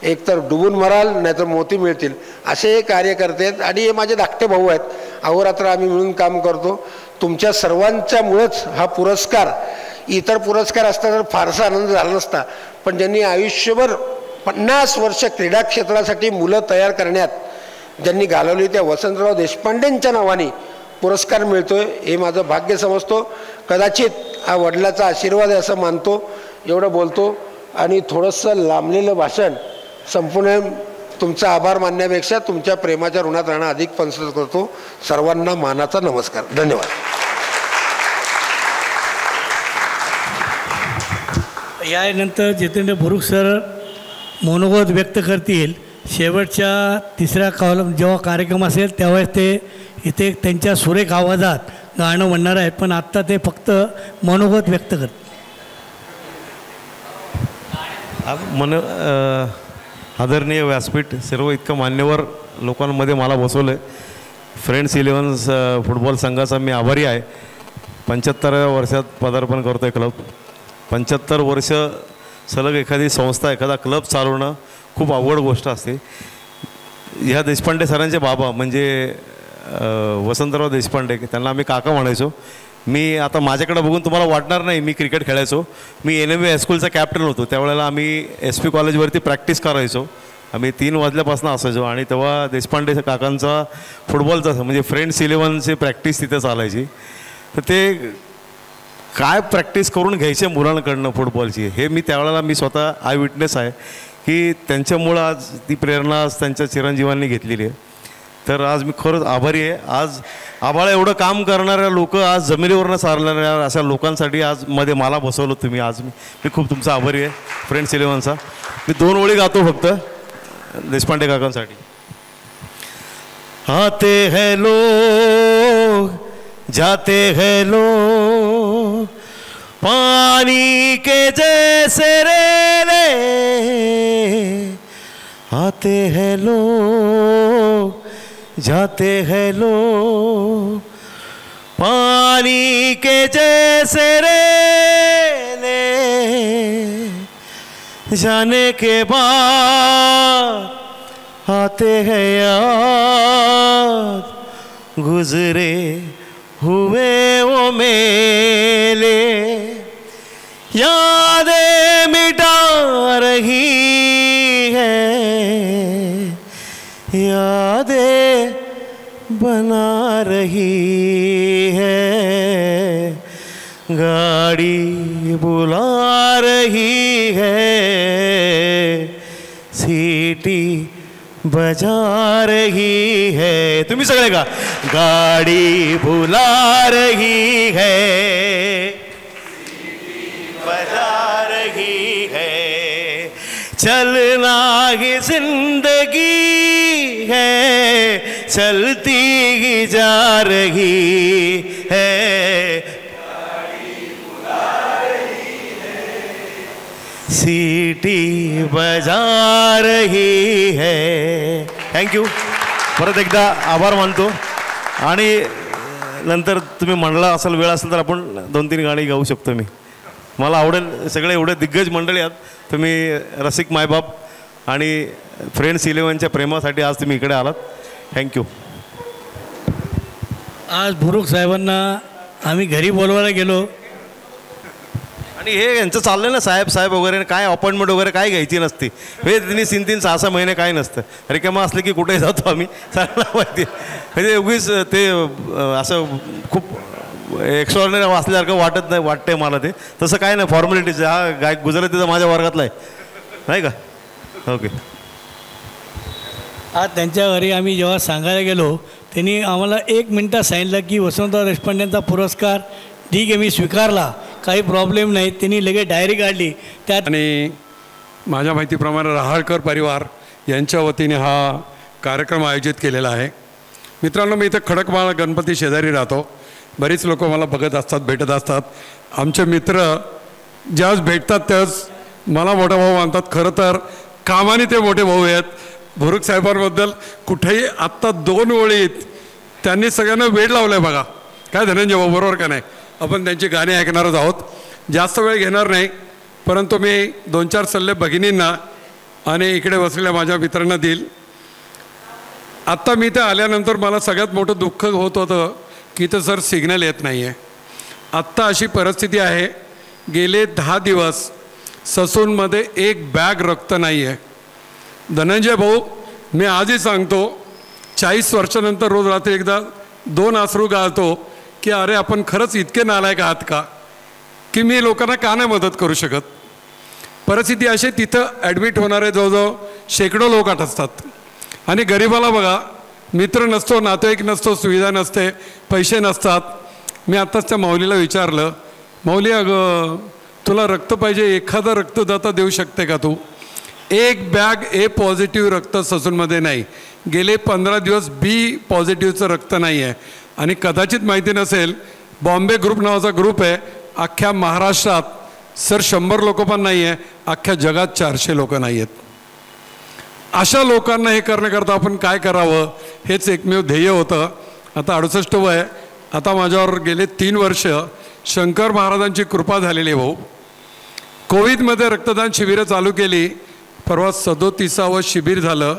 एकतर डुबून मराल नाहीतर मोती मिळतील, असे हे कार्यकर्ते आहेत. आणि हे माझे धाकटे भाऊ आहेत. अहोरात्र आम्ही मिळून काम करतो. तुमच्या सर्वांच्यामुळेच हा पुरस्कार, इतर पुरस्कार असता तर फारसा आनंद झाला नसता, पण ज्यांनी आयुष्यभर 50 वर्ष क्रीडा क्षेत्रासाठी मुलं तयार करण्यात ज्यांनी घालवली त्या वसंतराव देशपांडेंच्या नावाने पुरस्कार मिळतोय हे माझं भाग्य समजतो. कदाचित हा वडिलाचा आशीर्वाद आहे असं मानतो. एवढं बोलतो आणि थोडंसं लांबलेलं भाषण संपूर्ण तुमचा आभार मानण्यापेक्षा तुमच्या प्रेमाच्या ऋणात राहणं अधिक पसंत करतो. सर्वांना मानाचा नमस्कार. धन्यवाद. यानंतर जितेंद्र बुरुक सर मनोगत व्यक्त करतील. शेवटच्या 3ऱ्या कॉलम जेव्हा कार्यक्रम असेल त्यावेळेस ते इथे त्यांच्या सुरेख आवाजात गाणं म्हणणार आहेत, पण आत्ता ते फक्त मनोगत व्यक्त करतात. आदरणीय व्यासपीठ, सर्व इतकं मान्यवर लोकांमध्ये मला बसवलं आहे. फ्रेंड्स 11 फुटबॉल संघाचा मी आभारी आहे. 75व्या वर्षात पदार्पण करतो आहे क्लब. 75 वर्ष सलग एखादी संस्था, एखादा क्लब चालवणं खूप अवघड गोष्ट असते. ह्या देशपांडे सरांचे बाबा म्हणजे वसंतराव देशपांडे, त्यांना आम्ही काका म्हणायचो. मी आता माझ्याकडे बघून तुम्हाला वाटणार नाही मी क्रिकेट खेळायचो. मी NMV हायस्कूलचा कॅप्टन होतो. त्यावेळेला आम्ही SP कॉलेजवरती प्रॅक्टिस करायचो. आम्ही 3 वाजल्यापासून असायचो आणि तेव्हा देशपांडे काकांचा फुटबॉलचा म्हणजे फ्रेंड्स 11ची प्रॅक्टिस तिथे चालायची. तर ते काय प्रॅक्टिस करून घ्यायचे मुलांकडनं फुटबॉलची हे मी त्यावेळेला मी स्वतः आय विटनेस आहे की त्यांच्यामुळं आज ती प्रेरणा आज त्यांच्या चिरंजीवांनी घेतलेली आहे. तर आज मी खरंच आभारी आहे. आज आभाळा एवढं काम करणाऱ्या लोक आज जमिनीवरनं सारणाऱ्या अशा लोकांसाठी आज मध्ये मला बसवलं तुम्ही. आज मी खूप तुमचा आभारी आहे फ्रेंड्स 11चा. मी 2 ओळी गातो फक्त देशपांडे काकांसाठी. आते हैं लोग जाते हैं लोग पानी के जैसे रेले आते हैं लोग जाते हैं लोग पानी के जैसे रेले जाने के बाद आते हैं याद गुजरे हुए वो मेले यादें मिटा रही है यादें बना रही है गाड़ी बुला रही है सीटी बजा रही है. तुम्ही सगळे का गाड़ी बुला रही है बजा रही है चलना ही जिंदगी है चलती ही जा रही है सीटी बजा रही है. थँक्यू. परत एकदा आभार मानतो आणि नंतर तुम्ही म्हणला असेल वेळ असेल तर आपण 2-3 गाणी गाऊ शकतो. मला आवडेल. सगळे एवढे दिग्गज मंडळी आहात तुम्ही रसिक मायबाप आणि फ्रेंड्स 11च्या प्रेमासाठी आज तुम्ही इकडे आलात. थँक्यू. आज बुरुक साहेबांना आम्ही घरी बोलवायला गेलो आणि हे यांचं चाललं ना साहेब वगैरे काय अपॉइंटमेंट वगैरे काय घ्यायची नसती. हे त्यांनी 3-6 महिने काय नसतं. रिकामा असलं की कुठे जातो आम्ही सगळ्यांना माहिती. म्हणजे उगीच ते असं खूप एक्स्ट्रॉर्डिनरी वाचल्यासारखं वाटतंय मला ते. तसं काय नाही फॉर्मॅलिटीज. हा गाय गुजरातीचा माझ्या वर्गातला आहे नाही का. ओके. आज त्यांच्या घरी आम्ही जेव्हा सांगायला गेलो त्यांनी आम्हाला 1 मिनटात सांगितलं की वसंतराव देशपांडेंचा पुरस्कार ठीक आहे मी स्वीकारला काही प्रॉब्लेम नाही. त्यांनी लगेच डायरी काढली त्यात. आणि माझ्या माहितीप्रमाणे रहाळकर परिवार यांच्या वतीने हा कार्यक्रम आयोजित केलेला आहे. मित्रांनो मी इथं खडकमाळ गणपती शेजारी राहतो. बरीच लोक मला बघत असतात भेटत असतात. आमचे मित्र ज्यावेळेस भेटतात त्यावेळेस मला मोठा भाऊ मानतात. खरं तर कामाने ते मोठे भाऊ आहेत. बुरुक साहेबांबद्दल कुठेही आत्ता 2 ओळीत त्यांनी सगळ्यांना वेळ लावला आहे बघा. काय धनंजय भाऊ बरोबर का नाही. आपण त्यांची गाणी ऐकणारच आहोत. जास्त वेळ घेणार नाही परंतु मी 2-4 सल्ले भगिनींना आणि इकडे बसलेल्या माझ्या मित्रांना देईल. आत्ता मी इथे आल्यानंतर मला सगळ्यात मोठं दुःख होत होतं की इथं सर सिग्नल येत नाही आहे. आत्ता अशी परिस्थिती आहे गेले 10 दिवस ससूनमध्ये 1 बॅग रक्त नाही आहे. धनंजय भाऊ मी आजही सांगतो 40 वर्षानंतर रोज रात्री एकदा 2 अश्रू गाळतो की अरे आपण खरंच इतके नालायक आहात का की मी लोकांना का नाही मदत करू शकत. परिस्थिती अशी तिथं ॲडमिट होणारे जवळजवळ शेकडो लोक असतात आणि गरिबाला बघा मित्र नसतो नातेवाईक नसतो सुविधा नसते पैसे नसतात. मी आत्ताच त्या माऊलीला विचारलं माऊली अगं तुला रक्त पाहिजे एखादा रक्तदाता देऊ शकते का तू. 1 बॅग ए पॉझिटिव्ह रक्त ससूनमध्ये नाही. गेले 15 दिवस बी पॉझिटिव्हचं रक्त नाही आहे. आणि कदाचित माहिती नसेल बॉम्बे ग्रुप नावाचा ग्रुप आहे. अख्ख्या महाराष्ट्रात सर 100 लोक पण नाही आहे. अख्ख्या जगात 400 लोक नाही आहेत. अशा लोकांना हे करण्याकरता आपण काय करावं हेच एकमेव ध्येय होतं. आता 68 वय. आता माझ्यावर गेले 3 वर्ष शंकर महाराजांची कृपा झालेली भाऊ. कोविडमध्ये रक्तदान शिबिरं चालू केली. परवा 37वं शिबिर झालं.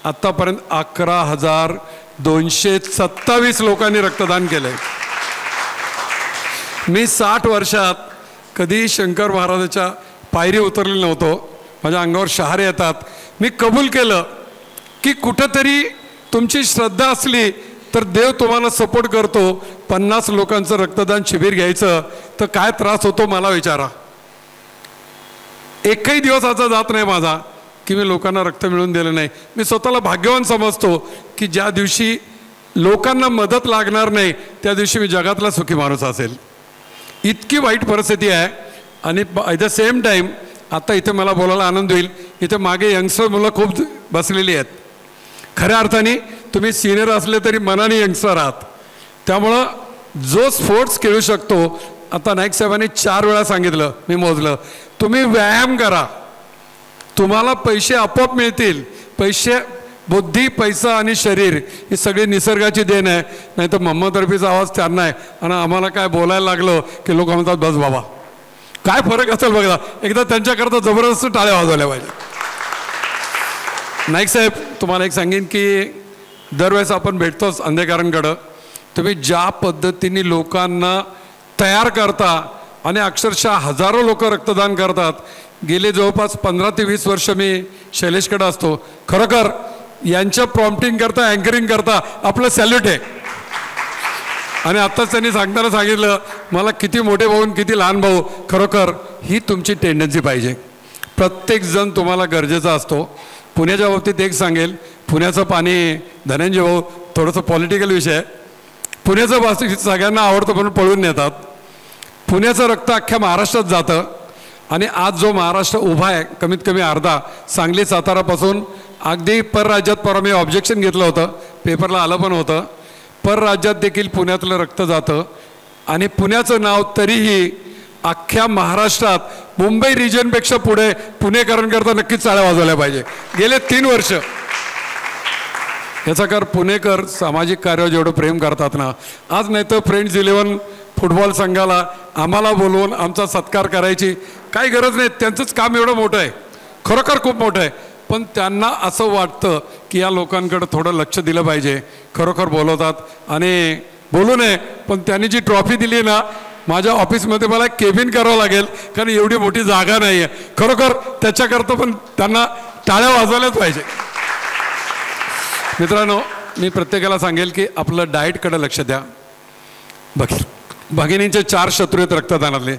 आत्तापर्यंत 11,227 लोकांनी रक्तदान केलं आहे. मी 60 वर्षात कधी शंकर महाराजाच्या पायरी उतरलेलो नव्हतो. माझ्या अंगावर शहारे येतात मी कबूल केलं की कुठंतरी तुमची श्रद्धा असली तर देव तुम्हाला सपोर्ट करतो. 50 लोकांचं रक्तदान शिबिर घ्यायचं तर काय त्रास होतो मला विचारा. एकही दिवस असा जात नाही माझा की मी लोकांना रक्त मिळवून दिलं नाही. मी स्वतःला भाग्यवान समजतो की ज्या दिवशी लोकांना मदत लागणार नाही त्या दिवशी मी जगातला सुखी माणूस असेल. इतकी वाईट परिस्थिती आहे. आणि ॲट द सेम टाईम आता इथे मला बोलायला आनंद होईल, इथे मागे यंगस्टर मुलं खूप बसलेली आहेत. खऱ्या अर्थाने तुम्ही सिनियर असले तरी मनाने यंगस्टर आहात. त्यामुळं जो स्पोर्ट्स खेळू शकतो, आता नाईक साहेबांनी 4 वेळा सांगितलं, मी मोजलं, तुम्ही व्यायाम करा, तुम्हाला पैसे आपोआप मिळतील. पैसे, बुद्धी, पैसा आणि शरीर ही सगळी निसर्गाची देण आहे. नाही तर मोहम्मद रफीचा आवाज त्यांना आहे आणि आम्हाला काय बोलायला लागलो की लोक म्हणतात बस बाबा. काय फरक असेल बघा. एकदा त्यांच्याकरता जबरदस्त टाळ्या वाजवल्या पाहिजे. नाईक साहेब, तुम्हाला एक सांगेन की दरवेळेस आपण भेटतोच अंधेकरांकडं, तुम्ही ज्या पद्धतीने लोकांना तयार करता आणि अक्षरशः हजारो लोक रक्तदान करतात. गेले जवळपास 15 ते 20 वर्ष मी शैलेशकडे असतो. खरोखर यांच्या प्रॉम्प्टिंग करता, अँकरिंग करता आपलं सॅल्यूट आहे. आणि आत्ताच त्यांनी सांगताना सांगितलं मला किती मोठे भाऊ किती लहान भाऊ. खरोखर ही तुमची टेंडन्सी पाहिजे. प्रत्येकजण तुम्हाला गरजेचा असतो. पुण्याच्या बाबतीत एक सांगेल, पुण्याचं पाणी, धनंजय भाऊ थोडंसं पॉलिटिकल विषय आहे, पुण्याचं वास्तविक सगळ्यांना आवडतं म्हणून पळून नेतात. पुण्याचं रक्त अख्ख्या महाराष्ट्रात जातं. आणि आज जो महाराष्ट्र उभा आहे, कमीत कमी अर्धा, सांगली सातारापासून अगदी परराज्यात, परवा मी ऑब्जेक्शन घेतलं होतं, पेपरला आलं पण होतं, परराज्यात देखील पुण्यातलं रक्त जातं. आणि पुण्याचं नाव तरीही अख्ख्या महाराष्ट्रात मुंबई रिजनपेक्षा पुढे पुणेकरांकरता नक्कीच टाळ्या वाजवल्या पाहिजे. गेले 3 वर्ष याचा कारण पुणेकर सामाजिक कार्यावर जेवढं प्रेम करतात ना, आज नाही तर फ्रेंड्स 11 फुटबॉल संघाला आम्हाला बोलवून आमचा सत्कार करायची काही गरज नाही. त्यांचंच काम एवढं मोठं आहे, खरोखर खूप मोठं आहे. पण त्यांना असं वाटतं की या लोकांकडं थोडं लक्ष दिलं पाहिजे. खरोखर बोलवतात आणि बोलू नये. पण त्यांनी जी ट्रॉफी दिली ना, माझ्या ऑफिसमध्ये मला केबिन करावं लागेल कारण एवढी मोठी जागा नाही आहे. खरोखर त्याच्याकरता पण त्यांना टाळ्या वाजवल्याच पाहिजे. मित्रांनो, मी प्रत्येकाला सांगेल की आपलं डाएटकडे लक्ष द्या. भगिनींचे 4 शत्रू आहेत रक्तदानातले: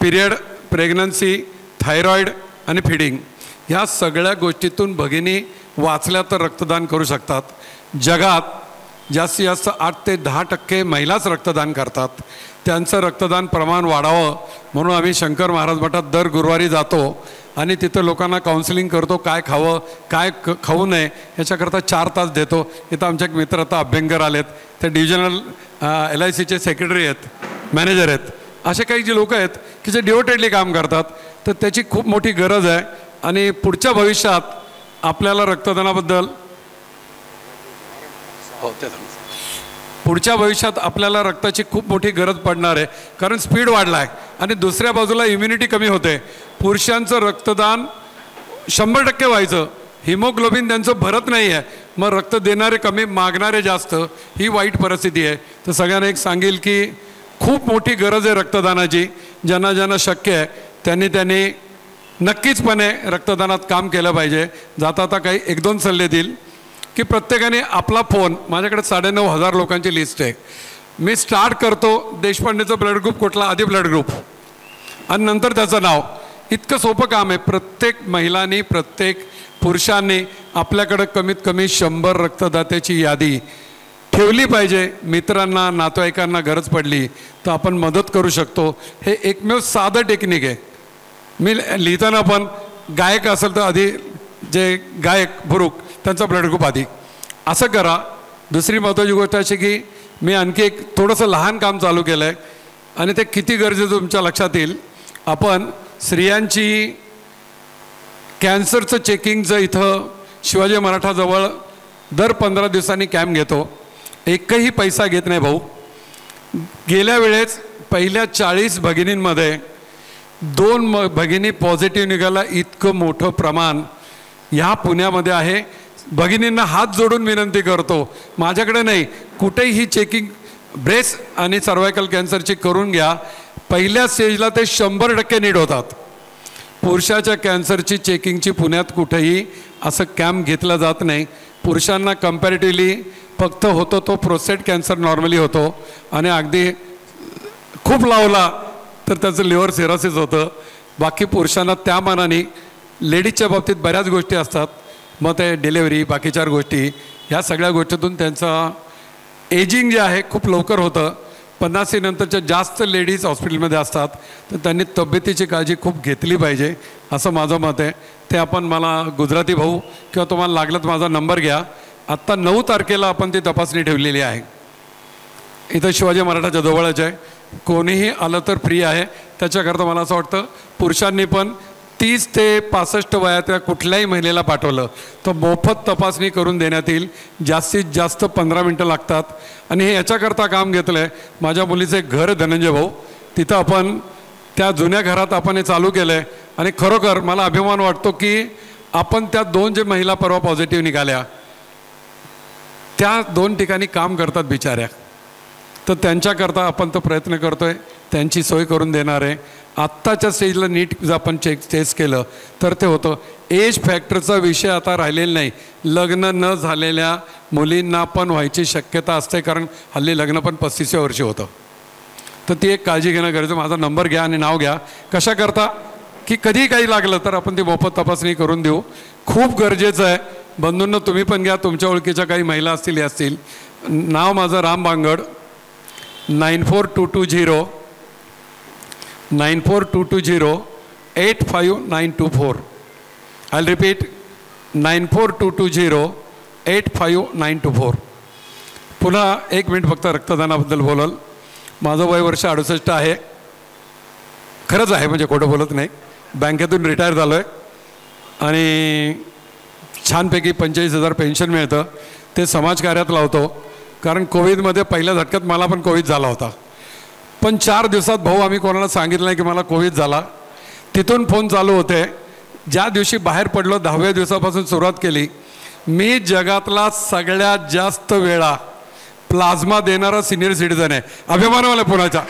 पिरियड, प्रेग्नन्सी, थायरॉईड आणि फिडिंग. ह्या सगळ्या गोष्टीतून भगिनी वाचल्या तर रक्तदान करू शकतात. जगात जास्तीत जास्त 8 ते 10% महिलाच रक्तदान करतात. त्यांचं रक्तदान प्रमाण वाढावं म्हणून आम्ही शंकर महाराज मठात दर गुरुवारी जातो आणि तिथं लोकांना काउन्सिलिंग करतो, काय खावं काय खाऊ नये याच्याकरता 4 तास देतो. इथं आमचे एक मित्र आता अभ्यंकर आलेत, ते डिव्हिजनल LICचे सेक्रेटरी आहेत, मॅनेजर आहेत. असे काही जे लोक आहेत की जे डिवोटेडली काम करतात. तर त्याची खूप मोठी गरज आहे. आणि पुढच्या भविष्यात आपल्याला रक्तदानाबद्दल पुढच्या भविष्यात आपल्याला रक्ताची खूप मोठी गरज पडणार आहे. कारण स्पीड वाढला आहे आणि दुसऱ्या बाजूला इम्युनिटी कमी होते. पुरुषांचं रक्तदान 100% व्हायचं, हिमोग्लोबिन त्यांचं भरत नाही आहे, मग रक्त देणारे कमी, मागणारे जास्त. ही वाईट परिस्थिती आहे. तर सगळ्यांना एक सांगेल की खूप मोठी गरज आहे रक्तदानाची. ज्यांना ज्यांना शक्य आहे त्यांनी नक्कीचपणे रक्तदानात काम केलं पाहिजे. जाता आता काही 1-2 सल्ले देईल की प्रत्येकाने आपला फोन, माझ्याकडे 9,500 लोकांची लिस्ट आहे. मी स्टार्ट करतो देशपांडेचं ब्लड ग्रुप कुठला, आधी ब्लड ग्रुप आणि नंतर त्याचं नाव. इतकं सोपं काम आहे. प्रत्येक महिलांनी, प्रत्येक पुरुषांनी आपल्याकडं कमीत कमी 100 रक्तदात्याची यादी ठेवली पाहिजे. मित्रांना, नातेवाईकांना गरज पडली तर आपण मदत करू शकतो. हे एकमेव साधं टेक्निक आहे. मी लिहिताना पण गायक असेल तर आधी जे गायक बुरुक त्यांचा ब्लड ग्रुप आधी असं करा. दुसरी महत्त्वाची गोष्ट अशी की मी आणखी एक थोडंसं लहान काम चालू केलं आहे आणि ते किती गरजेचं तुमच्या लक्षात येईल. आपण स्त्रियांची कॅन्सरचं चेकिंगचं इथं शिवाजी मराठाजवळ दर 15 दिवसांनी कॅम्प घेतो. एकही पैसा घेत नाही भाऊ. गेल्या वेळेस पहिल्या 40 भगिनींमध्ये 2 भगिनी पॉझिटिव्ह निघाला. इतकं मोठं प्रमाण ह्या पुण्यामध्ये आहे. भगिनींना हात जोडून विनंती करतो, माझ्याकडे नाही, कुठेही चेकिंग ब्रेस्ट आणि सर्वायकल कॅन्सरची करून घ्या. पहिल्या स्टेजला ते 100% नीड होतात. पुरुषाच्या कॅन्सरची चेकिंगची पुण्यात कुठेही असं कॅम्प घेतला जात नाही. पुरुषांना कम्पॅरेटिव्हली फक्त होतो तो प्रोस्टेट कॅन्सर नॉर्मली होतो आणि अगदी खूप लावला तर त्याचं लिव्हर सिरोसिस होतं. बाकी पुरुषांना त्या मानाने लेडीजच्या बाबतीत बऱ्याच गोष्टी असतात. मग ते डिलेवरी बाकी 4 गोष्टी ह्या सगळ्या गोष्टीतून त्यांचं एजिंग जे आहे खूप लवकर होतं. 50 नंतरच्या जास्त लेडीज हॉस्पिटलमध्ये असतात तर त्यांनी तब्येतीची काळजी खूप घेतली पाहिजे असं माझं मत आहे. ते आपण मला गुजराती भाऊ किंवा तुम्हाला लागलं तर माझा नंबर घ्या. आत्ता 9 तारखेला आपण ती तपासणी ठेवलेली आहे. इथं शिवाजी मराठाच्या जवळच आहे. कोणीही आलं तर फ्री आहे. त्याच्याकरता मला असं वाटतं पुरुषांनी पण 30 ते 65 वयातल्या कुठल्याही महिलेला पाठवलं तर मोफत तपासणी करून देण्यात येईल. जास्तीत जास्त 15 मिनटं लागतात. आणि हे याच्याकरता काम घेतलं आहे. माझ्या मुलीचं एक घर आहे धनंजय भाऊ, तिथं आपण त्या जुन्या घरात आपण हे चालू केलं आहे. आणि खरोखर मला अभिमान वाटतो की आपण त्या 2 जे महिला परवा पॉझिटिव्ह निघाल्या त्या 2 ठिकाणी काम करतात बिचाऱ्या, तर त्यांच्याकरता आपण तो प्रयत्न करतो आहे. त्यांची सोय करून देणार आहे. आत्ताच्या स्टेजला नीट जर आपण टेस्ट केलं तर ते होतं. एज फॅक्टरचा विषय आता राहिलेला नाही. लग्न न झालेल्या मुलींना पण व्हायची शक्यता असते, कारण हल्ली लग्न पण 35व्या वर्षी होतं. तर ती एक काळजी घेणं गरजेचं. माझा नंबर घ्या आणि नाव घ्या. कशा करता की कधीही काही लागलं तर आपण ती मोफत तपासणी करून देऊ. खूप गरजेचं आहे. बंधूंना तुम्ही पण घ्या. तुमच्या ओळखीच्या काही महिला असतील हे असतील. नाव माझं राम बांगड. 9422085924. I repeat 9422085924. पुन्हा 1 मिनिट फक्त रक्तदानाबद्दल बोलाल. माझं वय वर्ष 68 आहे. खरंच आहे, म्हणजे खोटं बोलत नाही. बँकेतून रिटायर झालो आहे आणि छानपैकी 45,000 पेन्शन मिळतं. ते समाजकार्यात लावतो. कारण कोविडमध्ये पहिल्या झटक्यात मला पण कोविड झाला होता. पण 4 दिवसात भाऊ आम्ही कोणाला सांगितलं नाही की मला कोविड झाला. तिथून फोन चालू होते. ज्या दिवशी बाहेर पडलो 10व्या दिवसापासून सुरुवात केली. मी जगातला सगळ्यात जास्त वेळा प्लाझ्मा देणारा सिनियर सिटीजन आहे. अभिमान मला पुण्याचा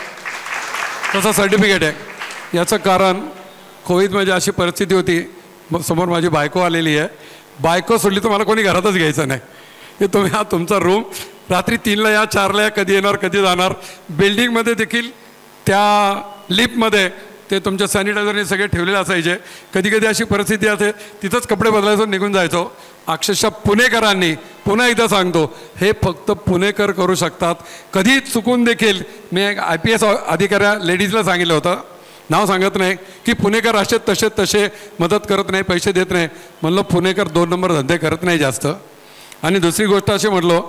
तसं सर्टिफिकेट आहे. याचं कारण कोविड म्हणजे अशी परिस्थिती होती. समोर माझी बायको आलेली आहे. बायको सोडली तर मला कोणी घरातच घ्यायचं नाही. की तुम्ही हा तुमचा रूम रात्री 3ला या 4ला या, कधी येणार कधी जाणार. बिल्डिंगमध्ये देखील त्या लिफ्टमध्ये ते तुमच्या सॅनिटायझरने सगळे ठेवलेले असायचे. कधी कधी अशी परिस्थिती असते तिथंच कपडे बदलायचो निघून जायचो. अक्षरशः पुणेकरांनी, पुन्हा एकदा सांगतो, हे फक्त पुणेकर करू शकतात. कधी चुकून देखील मी एक IPS अधिकाऱ्या लेडीजला सांगितलं होतं, नाव सांगत नाही, की पुणेकर असे तसे मदत करत नाही, पैसे देत नाही. म्हणलं पुणेकर 2 नंबर धंदे करत नाही जास्त. आणि दुसरी गोष्ट अशी म्हटलो,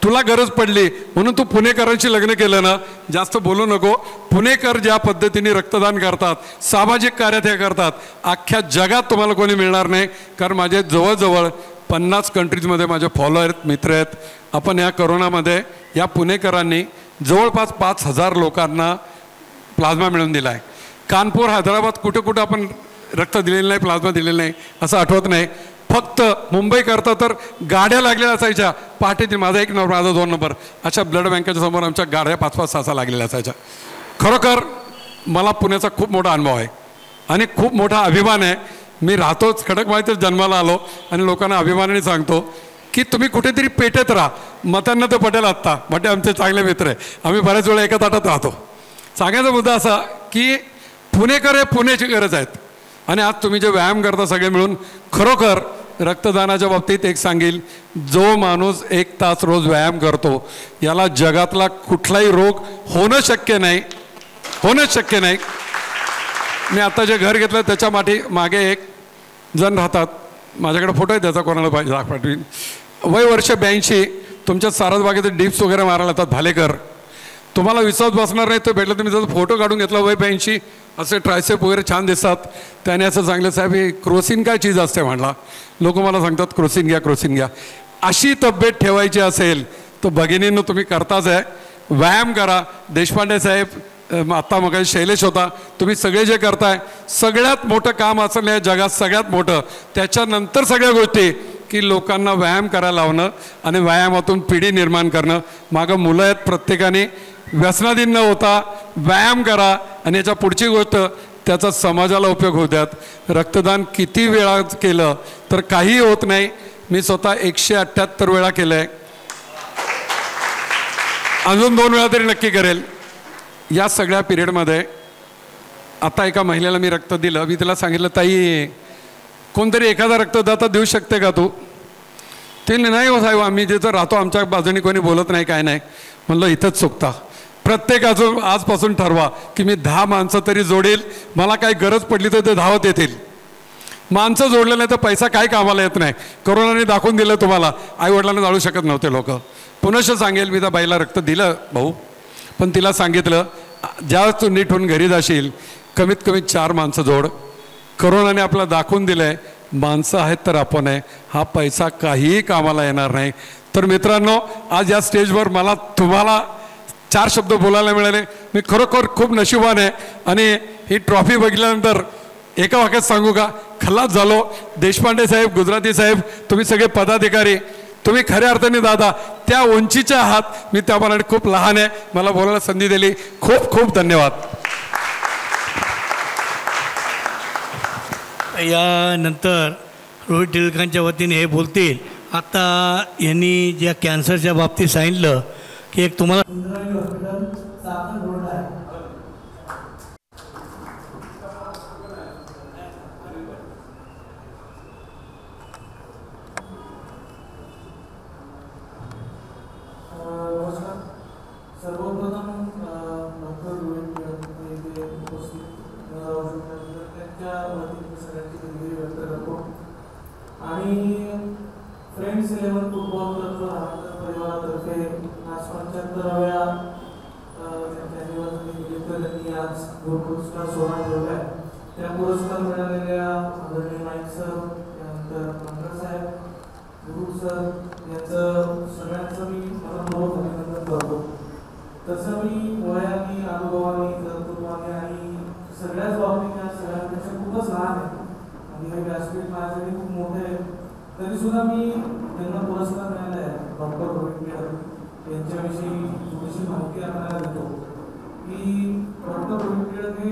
तुला गरज पडली म्हणून तू पुणेकरांशी लग्न केलं ना, जास्त बोलू नको. पुणेकर ज्या पद्धतीने रक्तदान करतात, सामाजिक कार्यात हे करतात, अख्ख्या जगात तुम्हाला कोणी मिळणार नाही. कारण माझे जवळजवळ 50 कंट्रीजमध्ये माझे फॉलोअर आहेत, मित्र आहेत. आपण या करोनामध्ये या पुणेकरांनी जवळपास 5,000 लोकांना प्लाझ्मा मिळवून दिला आहे. कानपूर, हैदराबाद कुठं आपण रक्त दिलेलं नाही, प्लाझ्मा दिलेलं नाही असं आठवत नाही. फक्त मुंबई करता तर गाड्या लागलेल्या असायच्या. पहाटे माझा 1 नंबर, माझा 2 नंबर, अशा ब्लड बँकेच्या समोर आमच्या गाड्या 5-5, 6 लागलेल्या असायच्या. खरोखर मला पुण्याचा खूप मोठा अनुभव आहे आणि खूप मोठा अभिमान आहे. मी राहतोच खडकवासला जन्माला आलो आणि लोकांना अभिमानाने सांगतो की तुम्ही कुठेतरी पेटेत राहा. मतांना तर पटेल आत्ता, मटे आमचे चांगले मित्र आहे. आम्ही बऱ्याच वेळा एका ताटात राहतो. सांगायचा मुद्दा असा की पुणेकर हे पुण्याची गरज आहेत. आणि आज तुम्ही जे व्यायाम करता सगळे मिळून, खरोखर रक्तदानाच्या बाबतीत एक सांगेल, जो माणूस 1 तास रोज व्यायाम करतो याला जगातला कुठलाही रोग होणं शक्य नाही. मी आता जे घर घेतलं त्याच्या मागे एक जण राहतात. माझ्याकडे फोटो आहे त्याचा, कोणाला पाहिजे पाठवीन. वय वर्ष 82. तुमच्या सारसबागेचे डिप्स वगैरे मारायला येतात भालेकर. तुम्हाला विश्वास बसणार नाही, तो भेटला तुम्ही त्याचा फोटो काढून घेतला. वय 82. असे ट्रायसेप वगैरे छान दिसतात. त्याने असं सांगलं, साहेब हे क्रोसिन काय चीज असते म्हणला. लोक मला सांगतात क्रोसिन घ्या. अशी तब्येत ठेवायची असेल तर भगिनींनो तुम्ही करताच आहे, व्यायाम करा. देशपांडे साहेब, आत्ता मग शैलेश होता, तुम्ही सगळे जे करताय, सगळ्यात मोठं काम असं नाही जगात, सगळ्यात मोठं. त्याच्यानंतर सगळ्या गोष्टी की लोकांना व्यायाम करायला लावणं आणि व्यायामातून पिढी निर्माण करणं. मागं मुलं आहेत, प्रत्येकाने व्यसनाधीन न होता व्यायाम करा. आणि याच्या पुढची गोष्ट, त्याचा समाजाला उपयोग होऊ द्यात. रक्तदान किती वेळा केलं तर काहीही होत नाही. मी स्वतः 178 वेळा केलं आहे, अजून 2 वेळा तरी नक्की करेल. या सगळ्या पिरियडमध्ये आता एका महिलेला मी रक्त दिलं. मी तिला सांगितलं, ताई कोणतरी एखादा रक्तदाता देऊ शकते का तू? ते नाही हो साहेब, आम्ही जिथं राहतो आमच्या बाजूने कोणी बोलत नाही, काय नाही. म्हणलं इथंच चुकता. प्रत्येकाचं आजपासून ठरवा की मी 10 माणसं तरी जोडेल, मला काही गरज पडली तर ते धावत येतील. माणसं जोडलं नाही तर पैसा काय कामाला येत नाही. कोरोनाने दाखवून दिलं तुम्हाला, आईवडिलांना जाळू शकत नव्हते लोक. पुनश्च सांगेल, मी त्या बाईला रक्त दिलं भाऊ, पण तिला सांगितलं ज्यावेळेस तू नीट होऊन घरी जाशील कमीत कमी 4 माणसं जोड. कोरोनाने आपल्याला दाखवून दिलं आहे माणसं आहेत तर आपण आहे, हा पैसा काहीही कामाला येणार नाही. तर मित्रांनो, आज या स्टेजवर मला तुम्हाला 4 शब्द बोलायला मिळाले. मी खरोखर खूप नशिबान आहे. आणि ही ट्रॉफी बघितल्यानंतर एका वाक्यात सांगू का, खल्लास झालो. देशपांडे साहेब, गुजराती साहेब, तुम्ही सगळे पदाधिकारी, तुम्ही खऱ्या अर्थाने दादा त्या उंचीच्या आहात. मी त्याप्रमाणे खूप लहान आहे. मला बोलायला संधी दिली, खूप खूप धन्यवाद. यानंतर रोहित टिळकांच्या वतीने हे बोलतील. आता यांनी ज्या कॅन्सरच्या बाबतीत सांगितलं की एक तुम्हाला हॉस्पिटल चाकण रोड आहे. सर्वप्रथम डॉक्टर रोहित टिळक इथे उपस्थित त्यांच्या वतीने सगळ्यांची दिलगिरी व्यक्त करतो. आणि फ्रेंड्स 11 फुटबॉल क्लब राहकर परिवारातर्फे आज 75व्या त्यांच्या निमित्त त्यांनी आज 2 पुरस्कार सोहळा ठेवला आहे. त्या पुरस्कार मिळालेल्या आदरणीय नाईक सर, त्यानंतर मंगळ साहेब, गुरु सर यांचं सगळ्यांचं मी मनपूर्वक अभिनंदन करतो. तसं मी वयाने, अनुभवाने, कर्तृत्वाने आणि सगळ्याच बाबतीत या सगळ्यांपेक्षा खूपच लहान आहे. आणि हे व्यासपीठ माझ्यासाठी खूप मोठे आहे. तरीसुद्धा मी त्यांना पुरस्कार मिळाला आहे. डॉक्टर रोहित टिळक यांच्याविषयी थोडीशी माहिती आपल्याला देतो की डॉक्टर रोहित टिळक हे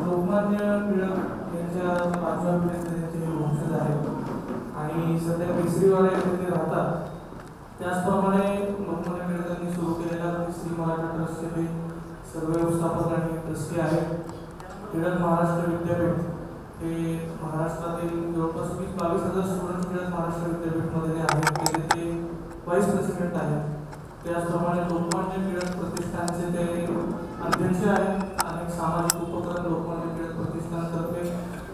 लोकमान्य टिळक यांच्या 5व्या पिढीचे त्यांचे वंशज आहेत. आणि सध्या केसरीवाडा येथे ते राहतात. त्याचप्रमाणे लोकमान्य टिळकांनी सुरू केलेल्या श्री मराठा ट्रस्टचे ते सर्व व्यवस्थापक आणि ट्रस्टी आहेत. टिळक महाराष्ट्र विद्यापीठ हे महाराष्ट्रातील जवळपास 22,000 स्टुडंट टिळक महाराष्ट्र विद्यापीठमध्ये आहेत. ते ते व्हाईस प्रेसिडेंट आहेत. त्याचप्रमाणे लोकमान्य टिळक प्रतिष्ठानचे ते अध्यक्ष आहेत. अनेक सामाजिक उपक्रम लोकमान्य टिळक प्रतिष्ठानतर्फे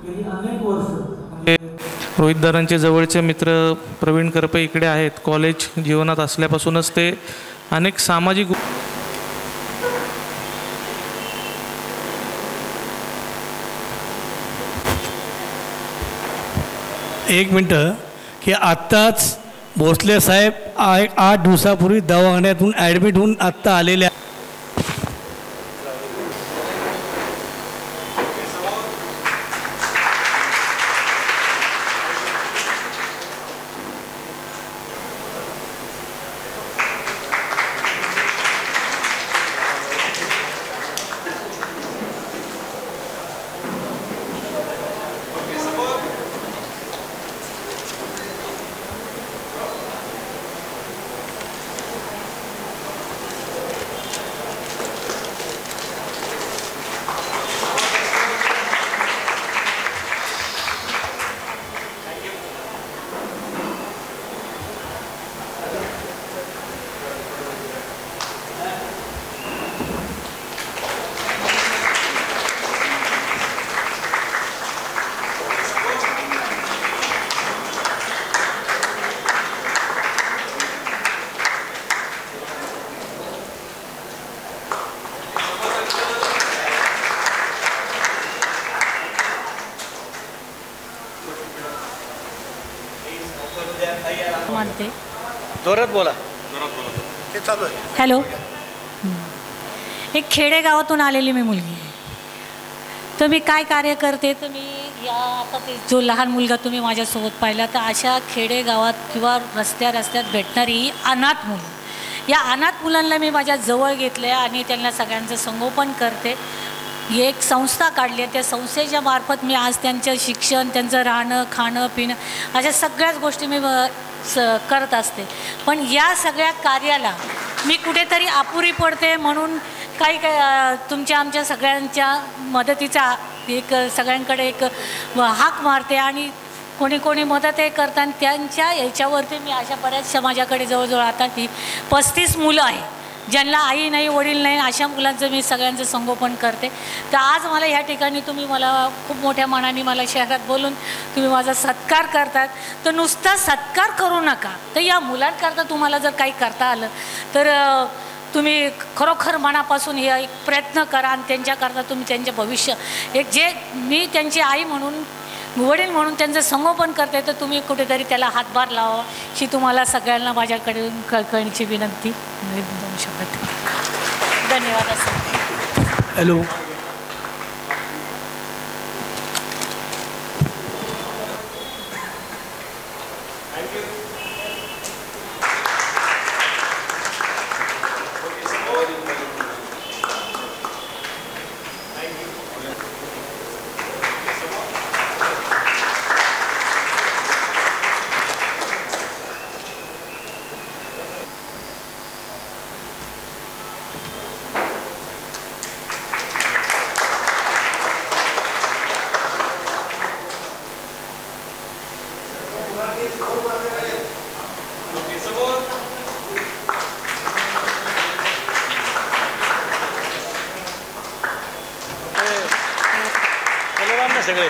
गेली अनेक वर्ष. रोहितदारांचे जवळचे मित्र प्रवीण करपे इकडे आहेत. कॉलेज जीवनात असल्यापासूनच ते अनेक सामाजिक एक मिनटं की आत्ताच भोसले साहेब 8 दिवसापूर्वी दवाखान्यातून ॲडमिट होऊन आत्ता आलेल्या. मानते. जोरात बोला. हॅलो. एक खेडेगावातून आलेली मी मुलगी आहे. तर मी काय कार्य करते, तर मी या आता ते जो लहान मुलगा तुम्ही माझ्यासोबत पाहिला, तर अशा खेडेगावात किंवा रस्त्यात भेटणारी ही अनाथ मुलं, या अनाथ मुलांना मी माझ्या जवळ घेतले आणि त्यांना सगळ्यांचं संगोपन करते. एक संस्था काढली आहे. त्या संस्थेच्या मार्फत मी आज त्यांचं शिक्षण, त्यांचं राहणं, खाणं, पिणं अशा सगळ्याच गोष्टी मी करत असते. पण या सगळ्या कार्याला मी कुठेतरी अपुरी पडते म्हणून काही तुमच्या आमच्या सगळ्यांच्या मदतीचा एक सगळ्यांकडे एक हाक मारते आणि कोणी कोणी मदतही करतात. त्यांच्या याच्यावरती मी अशा बऱ्याचशा माझ्याकडे जवळजवळ आता ती 35 मुलं आहे ज्यांना आई नाही, वडील नाही, अशा मुलांचं मी सगळ्यांचं संगोपन करते. तर आज मला ह्या ठिकाणी तुम्ही मला खूप मोठ्या मनाने मला शहरात बोलून तुम्ही माझा सत्कार करतात. तर नुसता सत्कार करू नका, तर या मुलांकरता तुम्हाला जर काही करता आलं तर तुम्ही खरोखर मनापासून हे एक प्रयत्न करा आणि त्यांच्याकरता तुम्ही त्यांचे भविष्य एक जे मी त्यांची आई म्हणून, वडील म्हणून त्यांचं संगोपन करते, तर तुम्ही कुठेतरी त्याला हातभार लावा ही तुम्हाला सगळ्यांना माझ्याकडून कळकळीची विनंती. 2 शब्द धन्यवाद. असं हॅलो. सगळे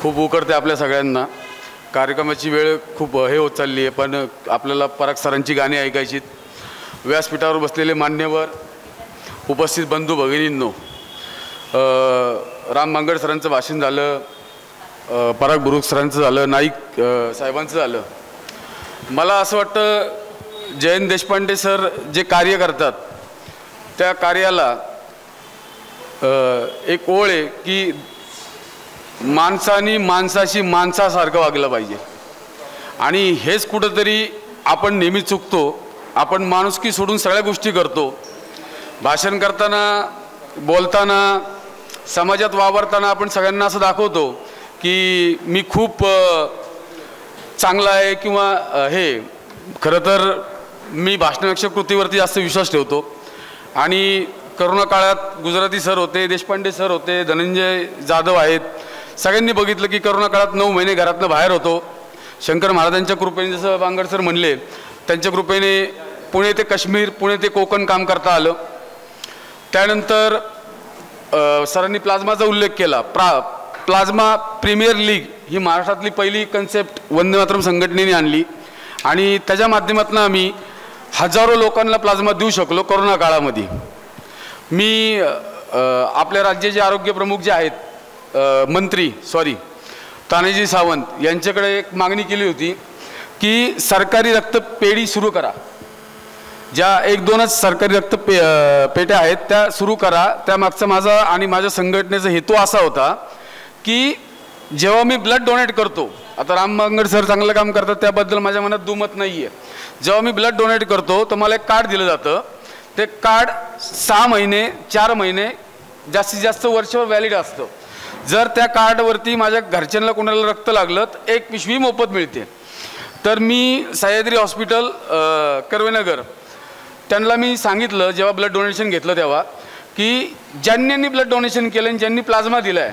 खूप उकडते आपल्या सगळ्यांना. कार्यक्रमाची वेळ खूप हे होत चालली आहे, पण आपल्याला पराग सरांची गाणी ऐकायची. व्यासपीठावर बसलेले मान्यवर, उपस्थित बंधू भगिनींनो, राम मांगड सरांचं भाषण झालं, पराग बुरुक सरांचं झालं, नाईक साहेबांचं झालं. मला असं वाटतं जयंत देशपांडे सर जे कार्य करतात त्या कार्याला एक ओळ आहे की माणसानी माणसाशी माणसासारखं वागलं पाहिजे. आणि हेच कुठंतरी आपण नेहमी चुकतो. आपण माणुसकी सोडून सगळ्या गोष्टी करतो. भाषण करताना, बोलताना, समाजात वावरताना आपण सगळ्यांना असं दाखवतो की मी खूप चांगला आहे किंवा हे. खरं तर मी भाषणापेक्षा कृतीवरती जास्त विश्वास ठेवतो. आणि करोना काळात गुजराती सर होते, देशपांडे सर होते, धनंजय जाधव आहेत. सगळ्यांनी बघितलं की करोना काळात 9 महिने घरातनं बाहेर होतो. शंकर महाराजांच्या कृपेने, जसं बांगड सर म्हणले, त्यांच्या कृपेने पुणे ते काश्मीर, पुणे ते कोकण काम करता आलं. त्यानंतर सरांनी प्लाझ्माचा उल्लेख केला. प्लाझ्मा प्रीमियर लीग ही महाराष्ट्रातली पहिली कन्सेप्ट वंदे मातरम संघटनेने आणली आणि त्याच्या माध्यमातून आम्ही हजारो लोकांना प्लाझ्मा देऊ शकलो कोरोना काळामध्ये. मी आपल्या राज्याचे आरोग्य प्रमुख जे आहेत तानाजी सावंत यांच्याकडे एक मागणी केली होती की सरकारी रक्तपेढी सुरू करा. ज्या 1-2च सरकारी पेट्या आहेत त्या सुरू करा. त्यामागचा माझा आणि माझ्या संघटनेचा हेतू असा होता की जेव्हा मी ब्लड डोनेट करतो, आता राम मांगड सर चांगलं काम करतात त्याबद्दल माझ्या मनात दुमत नाही आहे. जेव्हा मी ब्लड डोनेट करतो तर मला एक कार्ड दिलं जातं. ते कार्ड 6 महिने 4 महिने जास्तीत जास्त वर्षभर व्हॅलिड असतं. जर त्या कार्डवरती माझ्या घरच्यांना कोणाला रक्त लागलं तर 1 पिशवी मोफत मिळते. तर मी सह्याद्री हॉस्पिटल कर्वेनगर त्यांना मी सांगितलं जेव्हा ब्लड डोनेशन घेतलं तेव्हा की ज्यांनी ब्लड डोनेशन केलं आणि ज्यांनी प्लाझ्मा दिला आहे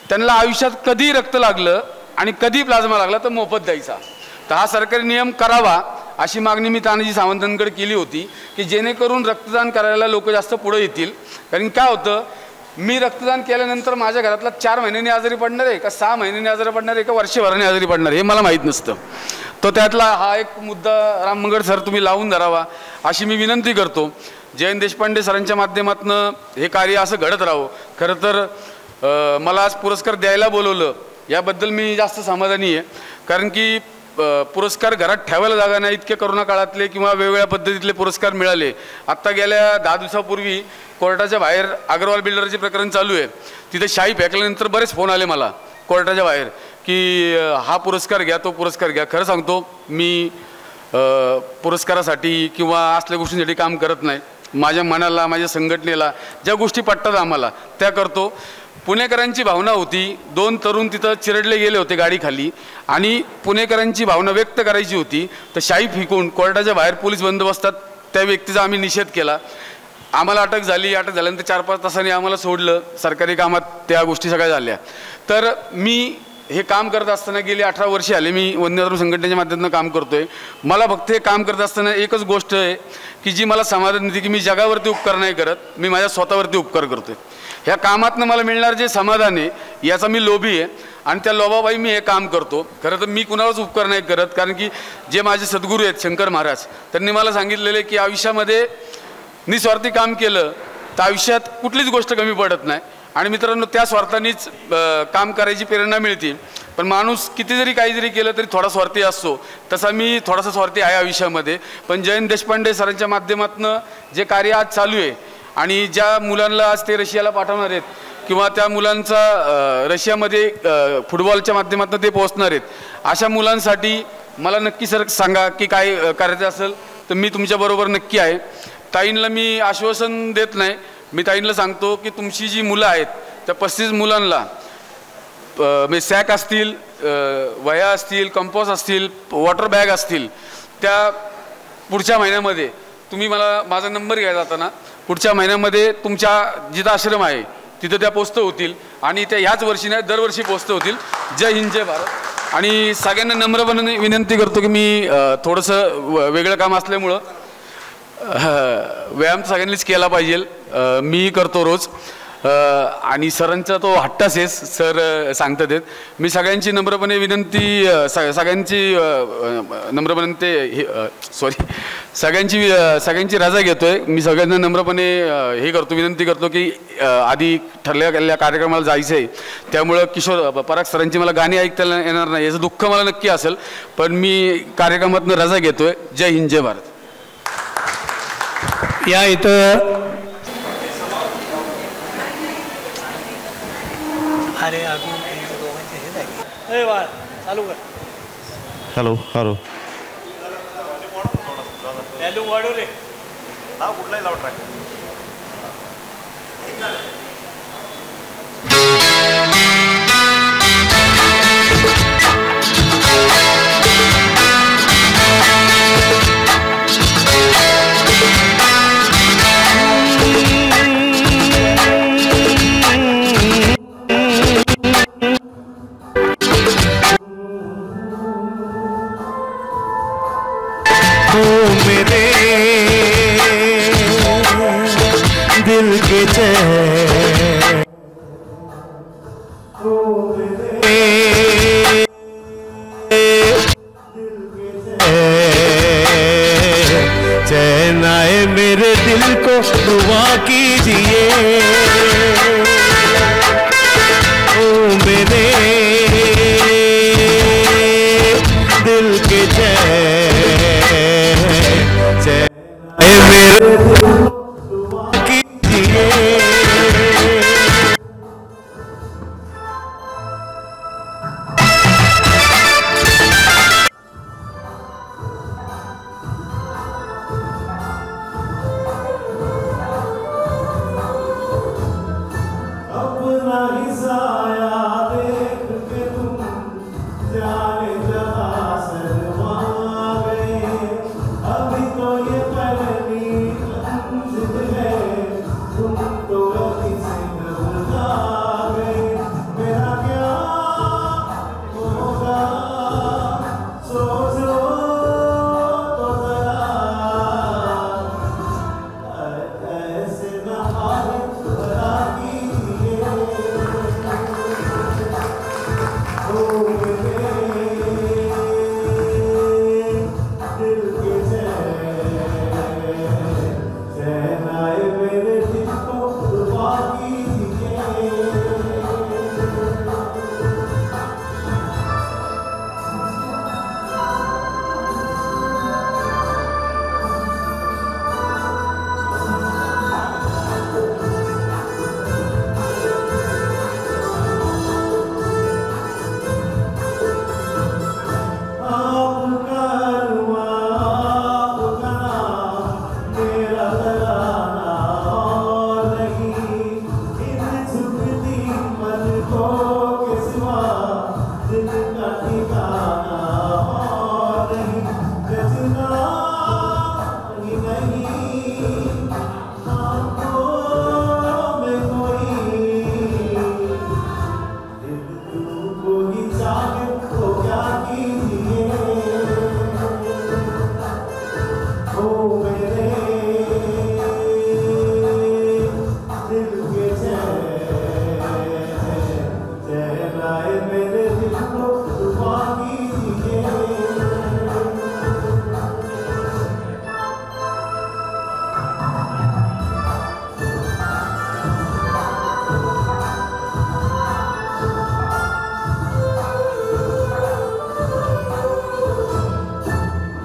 त्यांना आयुष्यात कधी रक्त लागलं आणि कधी प्लाझ्मा लागला तर मोफत द्यायचा. तर हा सरकारी नियम करावा अशी मागणी मी तानाजी सावंतांकडे केली होती की जेणेकरून रक्तदान करायला लोक जास्त पुढे येतील. कारण काय होतं, मी रक्तदान केल्यानंतर माझ्या घरातला 4 महिन्यांनी आजारी पडणार आहे का 6 महिन्यांनी आजारी पडणार आहे का वर्षभराने आजारी पडणार हे मला माहीत नसतं. तो त्यातला हा एक मुद्दा राम मंगळ सर तुम्ही लावून धरावा अशी मी विनंती करतो. जयंत देशपांडे सरांच्या माध्यमातून हे कार्य असं घडत राहो. खरं तर मला आज पुरस्कार द्यायला बोलवलं याबद्दल मी जास्त समाधानी आहे. कारण की पुरस्कार घरात ठेवायला जागा नाही इतके करोना काळातले किंवा वेगवेगळ्या पद्धतीतले पुरस्कार मिळाले. आत्ता गेल्या 10 दिवसापूर्वी कोर्टाच्या बाहेर अग्रवाल बिल्डरचे प्रकरण चालू आहे. तिथे शाई फेकल्यानंतर बरेच फोन आले मला कोर्टाच्या बाहेर की हा पुरस्कार घ्या तो पुरस्कार घ्या. खरं सांगतो मी पुरस्कारासाठी किंवा असल्या गोष्टींसाठी काम करत नाही. माझ्या मनाला माझ्या संघटनेला ज्या गोष्टी पटतात आम्हाला त्या करतो. पुणेकरांची भावना होती, 2 तरुण तिथं चिरडले गेले होते गाडीखाली आणि पुणेकरांची भावना व्यक्त करायची होती. तर शाई फेकून कोर्टाच्या बाहेर पोलीस बंदोबस्तात त्या व्यक्तीचा आम्ही निषेध केला. आम्हाला अटक झाली. अटक झाल्यानंतर 4-5 तासांनी आम्हाला सोडलं. सरकारी कामात त्या गोष्टी सगळ्या झाल्या. तर मी हे काम करत असताना गेली 18 वर्षे आले मी वंदे संघटनेच्या माध्यमातून काम करतोय. मला फक्त हे काम करत असताना एकच गोष्ट आहे की जी मला समाधान देते की मी जगावरती उपकार नाही करत, मी माझ्या स्वतःवरती उपकार करतोय. ह्या कामातनं मला मिळणार जे समाधान आहे याचा मी लोभी आहे आणि त्या लोभाबाई मी हे काम करतो. खरं तर मी कुणावरच उपकार नाही करत. कारण की जे माझे सद्गुरू आहेत शंकर महाराज त्यांनी मला सांगितलेले की आयुष्यामध्ये निस्वार्थी काम केलं तर आयुष्यात कुठलीच गोष्ट कमी पडत नाही. आणि मित्रांनो त्या स्वार्थानेच काम करायची प्रेरणा मिळते. पण माणूस किती जरी काही जरी केलं तरी थोडा स्वार्थी असतो. तसा मी थोडासा स्वार्थी आहे आयुष्यामध्ये. पण जयंत देशपांडे सरांच्या माध्यमातून जे कार्य आज चालू आहे आणि ज्या मुलांना आज ते रशियाला पाठवणार आहेत किंवा त्या मुलांचा रशियामध्ये फुटबॉलच्या माध्यमातून ते पोहोचणार आहेत अशा मुलांसाठी मला नक्की सर सांगा की काय करायचं असेल तर मी तुमच्याबरोबर नक्की आहे. ताईंना मी आश्वासन देत नाही. मी ताईंना सांगतो की तुमची जी मुलं आहेत त्या 35 मुलांना म्हणजे सॅक असतील, वह्या असतील, कंपोस्ट असतील, वॉटर बॅग असतील त्या पुढच्या महिन्यामध्ये तुम्ही मला माझा नंबर घ्यायचा जाताना पुढच्या महिन्यामध्ये तुमच्या जिथं आश्रम आहे तिथं त्या पोस्ट होतील आणि त्या ह्याच वर्षी नाही दरवर्षी पोस्ट होतील. जय हिंद जय भारत. आणि सगळ्यांना नम्रपणे विनंती करतो की मी थोडंसं वेगळं काम असल्यामुळं व्यायाम सगळ्यांनीच केला पाहिजे. मी करतो रोज आणि सरांचा तो हट्टाच आहे सर सांगतात आहेत. मी सगळ्यांची नम्रपणे विनंती सगळ्यांची सगळ्यांची रजा घेतोय. मी सगळ्यांना नम्रपणे हे करतो विनंती करतो की आधी ठरल्या गेलेल्या कार्यक्रमाला जायचं आहे त्यामुळं किशोर पराग सरांची मला गाणी ऐकता येणार नाही याचं दुःख मला नक्की असेल. पण मी कार्यक्रमातून रजा घेतोय. जय हिंद जय भारत. या इथं अरे अजून चालू कर. हॅलो हॅलो वाढव रे हा कुठलाही लाव ट्रॅक. दिल के चैन आए मेरे दिल को दुआ कीजिए ओ मेरे दिल के चैन आए मेरे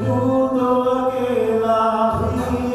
यूं तो अकेला भी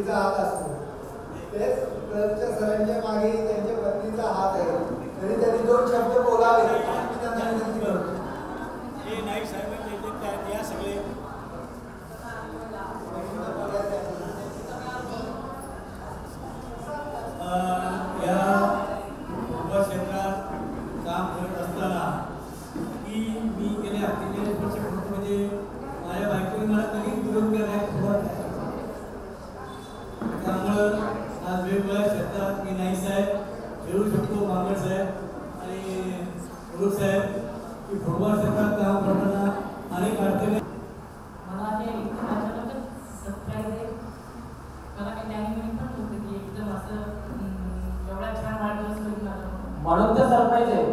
पत्नीचा हात असतो. तेच क्लबच्या सरांच्या मागे त्यांच्या पत्नीचा हात आहे. तरी त्यांनी 2 शब्द बोलावे मी त्यांना विनंती करतो. हे नाईक साहेब या सगळे या फुटबॉल क्षेत्रात काम करत असताना की मी गेल्या 48 वर्ष म्हणजे माझ्या बायकोने मला कधी विरोध केला नाही फुटबॉल. त्यामुळं आज वेगवेगळ्या क्षेत्रात मी नाईक साहेब खेळू शकतो, मांगड साहेब आणि गुरु साहेब की फुटबॉल क्षेत्रात काम करताना अनेक अडचणी. मला हे एकदम अचानकच सरप्राईज आहे. मला काही नाही पण होतं की एकदम असं एवढा छान वाढदिवस करून आला म्हणून तर सरप्राईज आहे.